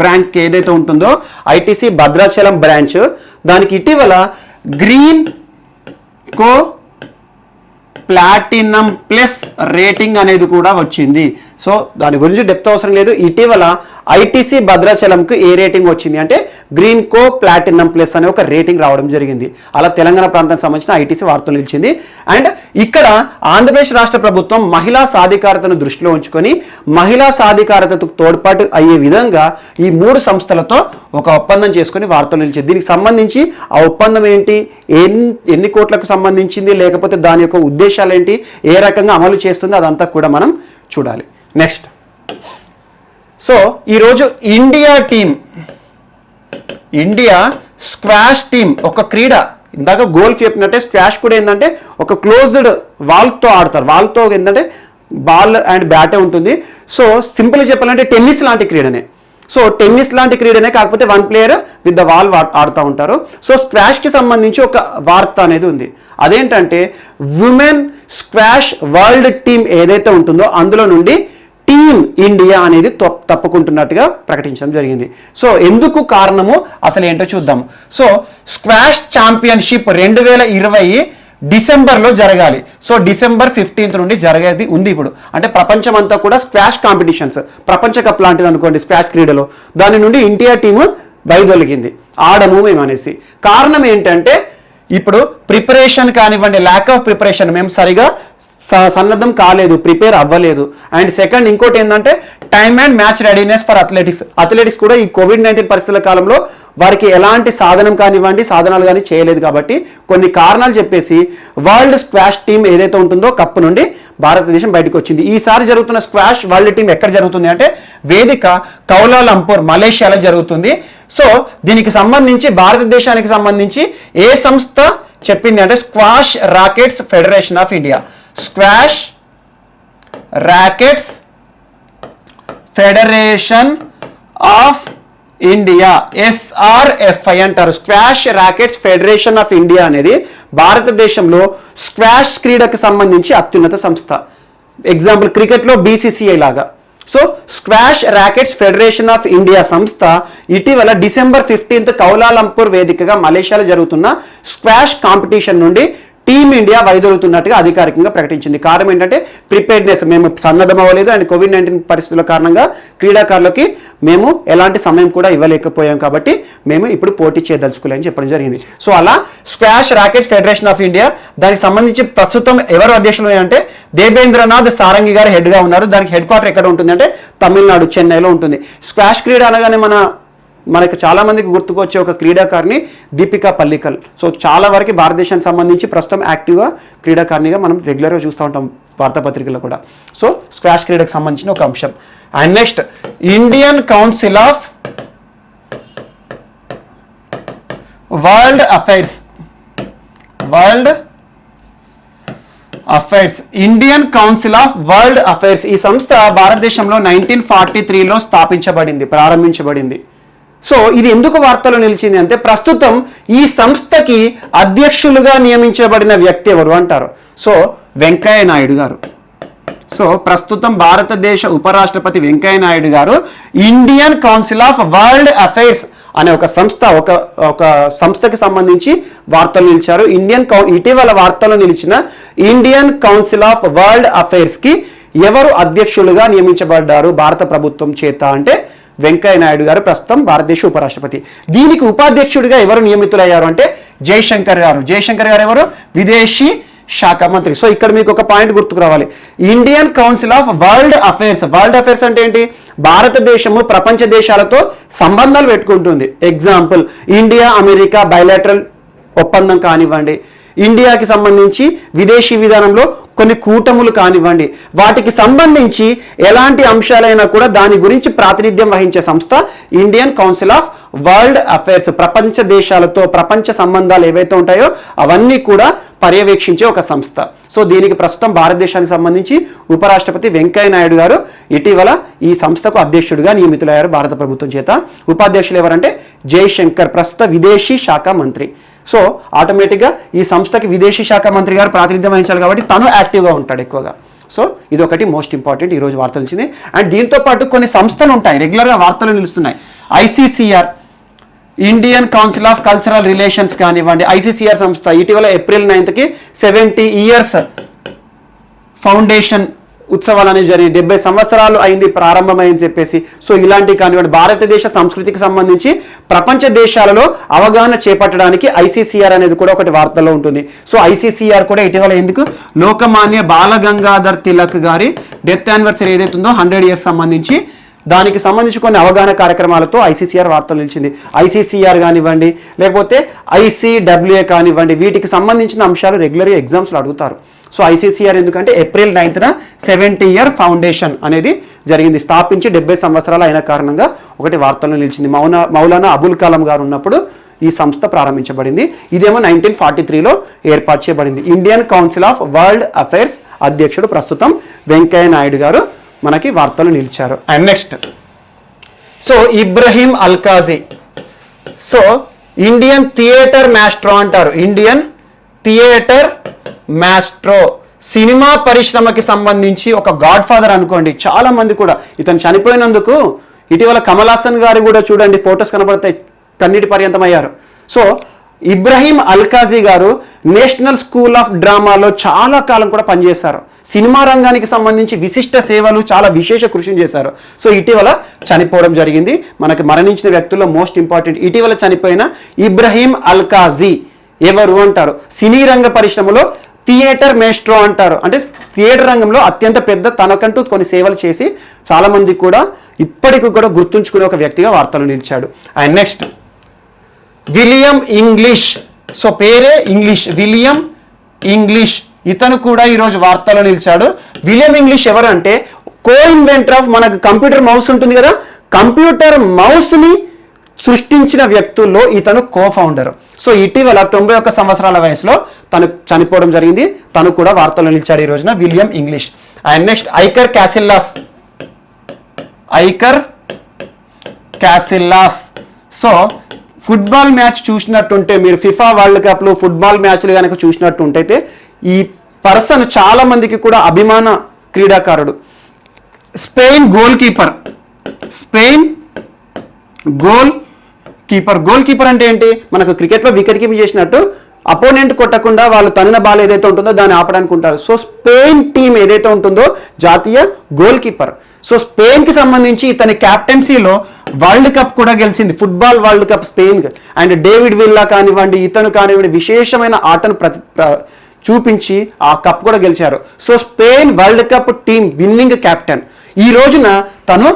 బ్రాంచ్ ఏదైతే ఉంటుందో ఐటీసీ భద్రాచలం బ్రాంచ్, దానికి ఇటీవల గ్రీన్ కో ప్లాటినం ప్లస్ రేటింగ్ అనేది కూడా వచ్చింది. సో దాని గురించి డెప్త్ అవసరం లేదు. ఇటీవల ఐటీసీ భద్రాచలంకు ఏ రేటింగ్ వచ్చింది అంటే గ్రీన్ కో ప్లాటినం ప్లస్ అనే ఒక రేటింగ్ రావడం జరిగింది. అలా తెలంగాణ ప్రాంతానికి సంబంధించిన ఐటీసీ వార్తలు నిలిచింది. అండ్ ఇక్కడ ఆంధ్రప్రదేశ్ రాష్ట్ర ప్రభుత్వం మహిళా సాధికారతను దృష్టిలో ఉంచుకొని మహిళా సాధికారతకు తోడ్పాటు అయ్యే విధంగా ఈ 3 సంస్థలతో ఒక ఒప్పందం చేసుకొని వార్తలు నిలిచింది. దీనికి సంబంధించి ఆ ఒప్పందం ఏంటి, ఎన్ని కోట్లకు సంబంధించింది, లేకపోతే దాని యొక్క ఉద్దేశాలు ఏంటి, ఏ రకంగా అమలు చేస్తుంది, అదంతా కూడా మనం చూడాలి. నెక్స్ట్, సో ఈరోజు ఇండియా స్క్వాష్ టీం ఒక క్రీడ, ఇందాక గోల్ఫ్ చెప్పినట్టే స్క్వాష్ కూడా ఏంటంటే ఒక క్లోజ్డ్ వాల్తో ఆడతారు. వాల్తో ఏంటంటే బాల్ అండ్ బ్యాటే ఉంటుంది. సో సింపుల్గా చెప్పాలంటే టెన్నిస్ లాంటి క్రీడనే. సో టెన్నిస్ లాంటి క్రీడనే, కాకపోతే 1 ప్లేయర్ విత్ ద వాల్ ఆడుతూ ఉంటారు. సో స్క్వాష్కి సంబంధించి ఒక వార్త అనేది ఉంది. అదేంటంటే ఉమెన్ స్క్వాష్ వరల్డ్ టీమ్ ఏదైతే ఉంటుందో అందులో నుండి టీమ్ ఇండియా అనేది తప్పుకుంటున్నట్టుగా ప్రకటించడం జరిగింది. సో ఎందుకు కారణము అసలు ఏంటో చూద్దాం. సో స్క్వాష్ ఛాంపియన్షిప్ 2020 డిసెంబర్లో జరగాలి. సో డిసెంబర్ 15 నుండి జరిగేది ఉంది ఇప్పుడు. అంటే ప్రపంచం అంతా కూడా స్క్వాష్ కాంపిటీషన్స్, ప్రపంచ కప్ లాంటిది అనుకోండి స్క్వాష్ క్రీడలో, దాని నుండి ఇండియా టీము వైదొలిగింది, ఆడము మేము అనేసి. కారణం ఏంటంటే ఇప్పుడు ప్రిపరేషన్ కానివ్వండి, ల్యాక్ ఆఫ్ ప్రిపరేషన్, మేము సరిగా సన్నద్ధం కాలేదు, ప్రిపేర్ అవ్వలేదు. అండ్ సెకండ్ ఇంకోటి ఏంటంటే time and match readiness for athletics కూడా ఈ కోవిడ్-19 పరిస్థితుల కాలంలో వారికి ఎలాంటి సాధనాలు కానీ చేయలేదు. కాబట్టి కొన్ని కారణాలు చెప్పేసి వరల్డ్ స్క్వాష్ టీం ఏదైతే ఉంటుందో కప్పు నుండి భారతదేశం బయటకు వచ్చింది. ఈసారి జరుగుతున్న స్క్వాష్ వరల్డ్ టీం ఎక్కడ జరుగుతుంది అంటే వేదిక కౌలాలంపూర్ మలేషియాలో జరుగుతుంది. సో దీనికి సంబంధించి భారతదేశానికి సంబంధించి ఏ సంస్థ చెప్పింది అంటే squash rackets federation of India, squash rackets federation of India, SRFI అంటారు. Squash rackets federation of India అనేది భారతదేశంలో స్క్వాష్ క్రీడకు సంబంధించి అత్యున్నత సంస్థ. ఎగ్జాంపుల్ క్రికెట్లో BCCI లాగా. So squash rackets federation of India సంస్థ ఇటీవల డిసెంబర్ 15 కౌలాలంపూర్ వేదికగా మలేషియాలో జరుగుతున్న స్క్వాష్ కాంపిటీషన్ నుండి టీమిండియా వైదొలుగుతున్నట్టుగా అధికారికంగా ప్రకటించింది. కారణం ఏంటంటే ప్రిపేర్నెస్, మేము సన్నద్ధం అవ్వలేదు అండ్ కోవిడ్-19 పరిస్థితుల కారణంగా క్రీడాకారులకి మేము ఎలాంటి సమయం కూడా ఇవ్వలేకపోయాం, కాబట్టి మేము ఇప్పుడు పోటీ చేయదలుచుకోలేని చెప్పడం జరిగింది. సో అలా squash rackets federation of India, దానికి సంబంధించి ప్రస్తుతం ఎవరు అధ్యక్షులు అంటే దేవేంద్రనాథ్ సారంగి గారు హెడ్గా ఉన్నారు. దానికి హెడ్ క్వార్టర్ ఎక్కడ ఉంటుంది అంటే తమిళనాడు, చెన్నైలో ఉంటుంది. స్క్వాష్ క్రీడ అనగానే మనకు చాలా మందికి గుర్తుకొచ్చే ఒక క్రీడాకారిణి దీపికా పల్లికల్. సో చాలా వరకు భారతదేశానికి సంబంధించి ప్రస్తుతం యాక్టివ్గా క్రీడాకారిణిగా మనం రెగ్యులర్గా చూస్తూ ఉంటాం వార్తాపత్రికల్లో కూడా. సో స్క్వాష్ క్రీడకు సంబంధించిన ఒక అంశం. And next Indian council of world affairs, Indian council of world affairs, ఈ సంస్థ భారతదేశంలో 1943లో ప్రారంభించబడింది. సో ఇది ఎందుకు వార్తలో నిలిచింది అంటే ప్రస్తుతం ఈ సంస్థకి అధ్యక్షులుగా నియమించబడిన వ్యక్తి ఎవరు అంటారు. సో వెంకయ్య నాయుడు గారు. సో ప్రస్తుతం భారతదేశ ఉపరాష్ట్రపతి వెంకయ్య నాయుడు గారు Indian council of world affairs అనే ఒక సంస్థకి సంబంధించి వార్తలు నిలిచారు. ఇటీవల వార్తల్లో నిలిచిన Indian council of world affairs కి ఎవరు అధ్యక్షులుగా నియమించబడ్డారు భారత ప్రభుత్వం చేత అంటే వెంకయ్య నాయుడు గారు, ప్రస్తుతం భారతదేశ ఉపరాష్ట్రపతి. దీనికి ఉపాధ్యక్షుడిగా ఎవరు నియమితులయ్యారు అంటే జయశంకర్ గారు ఎవరు, విదేశీ శాఖ మంత్రి. సో ఇక్కడ మీకు ఒక పాయింట్ గుర్తుకు రావాలి, Indian council of world affairs అంటే ఏంటి, భారతదేశము ప్రపంచ దేశాలతో సంబంధాలు పెట్టుకుంటుంది. ఎగ్జాంపుల్ ఇండియా అమెరికా బైలాటరల్ ఒప్పందం కానివ్వండి, ఇండియాకి సంబంధించి విదేశీ విధానంలో కొన్ని కూటములు కానివ్వండి, వాటికి సంబంధించి ఎలాంటి అంశాలైనా కూడా దాని గురించి ప్రాతినిధ్యం వహించే సంస్థ Indian council of world affairs, ప్రపంచ దేశాలతో ప్రపంచ సంబంధాలు ఏవైతే ఉంటాయో అవన్నీ కూడా పర్యవేక్షించే ఒక సంస్థ. సో దీనికి ప్రస్తుతం భారతదేశానికి సంబంధించి ఉపరాష్ట్రపతి వెంకయ్య నాయుడు గారు ఇటీవల ఈ సంస్థకు అధ్యక్షుడిగా నియమితులయ్యారు భారత ప్రభుత్వం చేత. ఉపాధ్యక్షులు ఎవరంటే జయశంకర్, ప్రస్తుత విదేశీ శాఖ మంత్రి. సో ఆటోమేటిక్గా ఈ సంస్థకి విదేశీ శాఖ మంత్రి గారు ప్రాతినిధ్యం వహించాలి కాబట్టి తను యాక్టివ్గా ఉంటాడు ఎక్కువగా. సో ఇది ఒకటి మోస్ట్ ఇంపార్టెంట్ ఈరోజు వార్తలు నిలిచింది. అండ్ దీంతో పాటు కొన్ని సంస్థలు ఉంటాయి రెగ్యులర్గా వార్తలు నిలుస్తున్నాయి. ICCR, Indian council of cultural relations కానివ్వండి, ICCR సంస్థ ఇటీవల ఏప్రిల్ 9కి 70 ఇయర్స్ ఫౌండేషన్ ఉత్సవాలు అనేది జరిగి 70 సంవత్సరాలు అయింది ప్రారంభమైంది చెప్పేసి. సో ఇలాంటివి కానివ్వండి, భారతదేశ సంస్కృతికి సంబంధించి ప్రపంచ దేశాలలో అవగాహన చేపట్టడానికి ICCR అనేది కూడా ఒకటి వార్తల్లో ఉంటుంది. సో ICCR కూడా ఇటీవల ఎందుకు లోకమాన్య బాలగంగాధర్ తిలక్ గారి డెత్ యానివర్సరీ ఏదైతే ఉందో 100 ఇయర్స్ సంబంధించి దానికి సంబంధించి కొన్ని అవగాహన కార్యక్రమాలతో ICCR వార్తలు నిలిచింది. ICCR కానివ్వండి లేకపోతే ICWA కానివ్వండి, వీటికి సంబంధించిన అంశాలు రెగ్యులర్గా ఎగ్జామ్స్లో అడుగుతారు. సో ICCR ఎందుకంటే ఏప్రిల్ 9న 70 ఇయర్ ఫౌండేషన్ అనేది జరిగింది, స్థాపించి 70 సంవత్సరాలు అయిన కారణంగా ఒకటి వార్తల్లో నిలిచింది. మౌలానా అబుల్ కలాం గారు ఉన్నప్పుడు ఈ సంస్థ ప్రారంభించబడింది. ఇదేమో 1943లో ఏర్పాటు చేయబడింది. Indian council of world affairs అధ్యక్షుడు ప్రస్తుతం వెంకయ్య నాయుడు గారు మనకి వార్తలు నిలిచారు. And next, so Ebrahim Alkazi, so Indian theatre maestro అంటారు. ఇండియన్ థియేటర్ మాస్ట్రో, సినిమా పరిశ్రమకి సంబంధించి ఒక గాడ్ ఫాదర్ అనుకోండి. చాలా మంది కూడా ఇతను చనిపోయినందుకు ఇటీవల కమల్ హాసన్ గారు కూడా చూడండి ఫొటోస్ కనబడతాయి, కన్నీటి పర్యంతమయ్యారు. సో ఇబ్రహీం అల్కాజీ గారు నేషనల్ స్కూల్ ఆఫ్ డ్రామాలో చాలా కాలం కూడా పనిచేశారు. సినిమా రంగానికి సంబంధించి విశిష్ట సేవలు, చాలా విశేష కృషి చేశారు. సో ఇటీవల చనిపోవడం జరిగింది. మనకి మరణించిన వ్యక్తుల్లో మోస్ట్ ఇంపార్టెంట్ ఇటీవల చనిపోయిన ఇబ్రహీం అల్కాజీ ఎవరు అంటారు, సినీ రంగ పరిశ్రమలో థియేటర్ మేస్ట్రో అంటారు. అంటే థియేటర్ రంగంలో అత్యంత పెద్ద, తనకంటూ కొన్ని సేవలు చేసి చాలా మంది కూడా ఇప్పటికి కూడా గుర్తుంచుకునే ఒక వ్యక్తిగా వార్తలు నిలిచాడు. And next, William English, so పేరే ఇంగ్లీష్, విలియం ఇంగ్లీష్, ఇతను కూడా ఈరోజు వార్తల్లో నిలిచాడు. విలియం ఇంగ్లీష్ ఎవరు అంటే కో ఇన్వెంటర్ ఆఫ్, మనకు కంప్యూటర్ మౌస్ ఉంటుంది కదా, కంప్యూటర్ మౌస్ని సృష్టించిన వ్యక్తుల్లో ఇతను కో ఫౌండర్. సో ఇటీవల 91 సంవత్సరాల వయసులో తను చనిపోవడం జరిగింది. తను కూడా వార్తల్లో నిలిచాడు ఈ రోజున, William English. And next, Iker Casillas, so football match చూసినట్టుంటే మీరు ఫిఫా వరల్డ్ కప్లో ఫుట్బాల్ మ్యాచ్లు కనుక చూసినట్టుంటైతే ఈ పర్సన్ చాలా మందికి కూడా అభిమాన క్రీడాకారుడు. స్పెయిన్ గోల్ కీపర్ అంటే ఏంటి, మనకు క్రికెట్లో వికెట్ కీపింగ్ చేసినట్టు అపోనెంట్ కొట్టకుండా వాళ్ళు తనిన బాల్ ఏదైతే ఉంటుందో దాన్ని ఆపడానికి ఉంటారు. సో స్పెయిన్ టీం ఏదైతే ఉంటుందో జాతీయ గోల్ కీపర్. సో స్పెయిన్కి సంబంధించి ఇతని క్యాప్టెన్సీలో వరల్డ్ కప్ కూడా గెలిచింది, football world cup Spain. And David villa కానివ్వండి, ఇతను కానివ్వండి, విశేషమైన ఆటను చూపించి ఆ కప్ కూడా గెలిచారు. So Spain world cup team winnowing captain. ఈ రోజున తను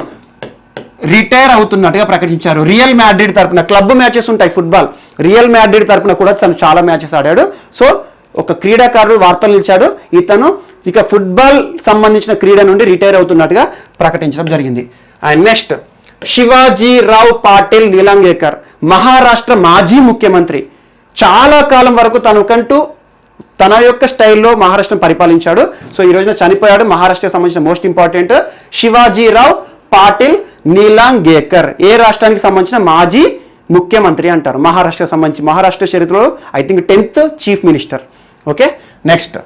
రిటైర్ అవుతున్నట్టుగా ప్రకటించారు. రియల్ మ్యాడ్రిడ్ తరపున క్లబ్ మ్యాచెస్ ఉంటాయి ఫుట్బాల్, రియల్ మ్యాడ్రిడ్ తరపున కూడా తను చాలా మ్యాచెస్ ఆడాడు. సో ఒక క్రీడాకారుడు వార్తలు నిలిచాడు. ఇతను ఇక ఫుట్బాల్ సంబంధించిన క్రీడ నుండి రిటైర్ అవుతున్నట్టుగా ప్రకటించడం జరిగింది. అండ్ నెక్స్ట్, శివాజీరావు పాటిల్ నీలంగేకర్, మహారాష్ట్ర మాజీ ముఖ్యమంత్రి. చాలా కాలం వరకు తనకంటూ తన యొక్క స్టైల్లో మహారాష్ట్రను పరిపాలించాడు. సో ఈ రోజున చనిపోయాడు. మహారాష్ట్రకు సంబంధించిన మోస్ట్ ఇంపార్టెంట్ శివాజీరావు పాటిల్ నీలంగేకర్, ఏ రాష్ట్రానికి సంబంధించిన మాజీ ముఖ్యమంత్రి అంటారు. మహారాష్ట్రకు సంబంధించి మహారాష్ట్ర చరిత్రలో I think 10th chief minister. Okay, next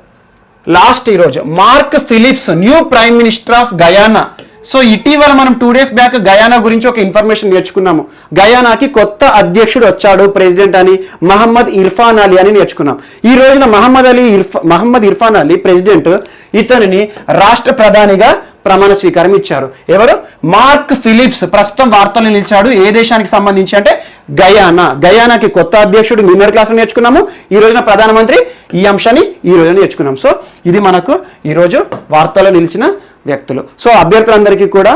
last ఈరోజు Mark Phillips, new prime minister of Guyana. So ఇటీవల మనం 2 days బ్యాక్ గయానా గురించి ఒక ఇన్ఫర్మేషన్ నేర్చుకున్నాము. గయానాకి కొత్త అధ్యక్షుడు వచ్చాడు ప్రెసిడెంట్ అని, మహమ్మద్ ఇర్ఫాన్ అలీ అని నేర్చుకున్నాం. ఈ రోజున మహమ్మద్ ఇర్ఫాన్ అలీ ప్రెసిడెంట్ ఇతనిని రాష్ట్ర ప్రధానిగా ప్రమాణ స్వీకారం ఇచ్చారు. ఎవరు? మార్క్ ఫిలిప్స్ ప్రస్తుతం వార్తలు నిలిచాడు. ఏ దేశానికి సంబంధించి అంటే గయానాకి కొత్త అధ్యక్షుడు నిన్నటి క్లాసులో నేర్చుకున్నాము. ఈ రోజున ప్రధానమంత్రి, ఈ అంశాన్ని ఈ రోజున నేర్చుకున్నాం. సో ఇది మనకు ఈరోజు వార్తల్లో నిలిచిన వ్యక్తులు. సో అభ్యర్థులందరికీ కూడా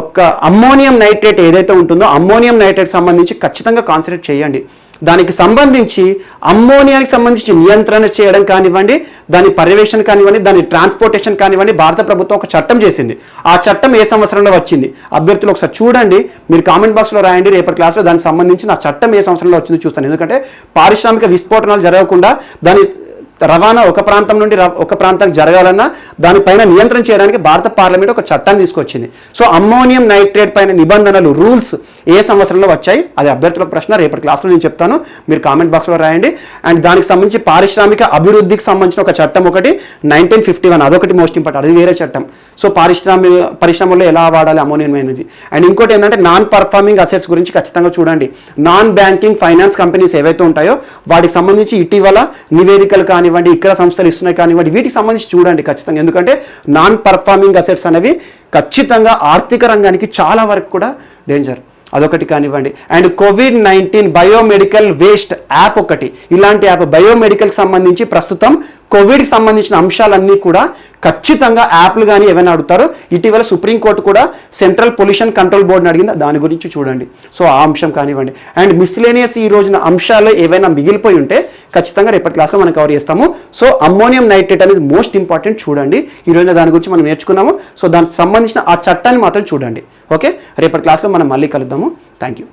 ఒక అమ్మోనియం నైట్రేట్ ఏదైతే ఉంటుందో అమ్మోనియం నైట్రేట్ సంబంధించి ఖచ్చితంగా కాన్సన్ట్రేట్ చేయండి. దానికి సంబంధించి అమ్మోనియానికి సంబంధించి నియంత్రణ చేయడం కానివ్వండి, దాని పర్యవేక్షణ కానివ్వండి, దాని ట్రాన్స్పోర్టేషన్ కానివ్వండి, భారత ప్రభుత్వం ఒక చట్టం చేసింది. ఆ చట్టం ఏ సంవత్సరంలో వచ్చింది? అభ్యర్థులు ఒకసారి చూడండి, మీరు కామెంట్ బాక్స్లో రాయండి. రేపటి క్లాస్లో దానికి సంబంధించి నా చట్టం ఏ సంవత్సరంలో వచ్చిందో చూస్తాను. ఎందుకంటే పారిశ్రామిక విస్ఫోటనాలు జరగకుండా దాని రవాణా ఒక ప్రాంతం నుండి ఒక ప్రాంతానికి జరగాలన్నా దానిపైన నియంత్రణ చేయడానికి భారత పార్లమెంట్ ఒక చట్టాన్ని తీసుకొచ్చింది. సో అమ్మోనియం నైట్రేట్ పైన నిబంధనలు, రూల్స్ ఏ సంవత్సరంలో వచ్చాయి? అది అభ్యర్థులకు ప్రశ్న. రేపటి క్లాస్లో నేను చెప్తాను, మీరు కామెంట్ బాక్స్లో రాయండి. అండ్ దానికి సంబంధించి పారిశ్రామిక అభివృద్ధికి సంబంధించిన ఒక చట్టం ఒకటి 1951, అదొకటి మోస్ట్ ఇంపార్టెంట్, అది వేరే చట్టం. సో పరిశ్రమల్లో ఎలా వాడాలి అమ్మోనియం ఎనర్జీ. అండ్ ఇంకోటి ఏంటంటే నాన్ పర్ఫార్మింగ్ అసెట్స్ గురించి ఖచ్చితంగా చూడండి. నాన్ బ్యాంకింగ్ ఫైనాన్స్ కంపెనీస్ ఏవైతే ఉంటాయో వాటికి సంబంధించి ఇటీవల నివేదికలు కానివ్వండి, ఇక్కడ సంస్థలు ఇస్తున్నాయి కానివ్వండి, వీటికి సంబంధించి చూడండి ఖచ్చితంగా. ఎందుకంటే నాన్ పర్ఫార్మింగ్ అసెట్స్ అనేవి ఖచ్చితంగా ఆర్థిక రంగానికి చాలా వరకు కూడా డేంజర్. అదొకటి కానివ్వండి. And COVID-19 biomedical waste app ఒకటి, ఇలాంటి యాప్ బయోమెడికల్కి సంబంధించి ప్రస్తుతం కోవిడ్కి సంబంధించిన అంశాలన్నీ కూడా ఖచ్చితంగా యాప్లు కానీ ఏమైనా అడుగుతారో, ఇటీవల సుప్రీంకోర్టు కూడా సెంట్రల్ పొల్యూషన్ కంట్రోల్ బోర్డుని అడిగింది, దాని గురించి చూడండి. సో ఆ అంశం కానివ్వండి. అండ్ మిస్లేనియస్ ఈ రోజున అంశాలు ఏవైనా మిగిలిపోయి ఉంటే ఖచ్చితంగా రేపటి క్లాస్లో మనం కవర్ చేస్తాము. సో అమ్మోనియం నైట్రేట్ అనేది మోస్ట్ ఇంపార్టెంట్, చూడండి. ఈ రోజున దాని గురించి మనం నేర్చుకున్నాము. సో దానికి సంబంధించిన ఆ చట్టాన్ని మాత్రం చూడండి. ఓకే, రేపటి క్లాస్లో మనం మళ్ళీ కలుద్దాము. Thank you.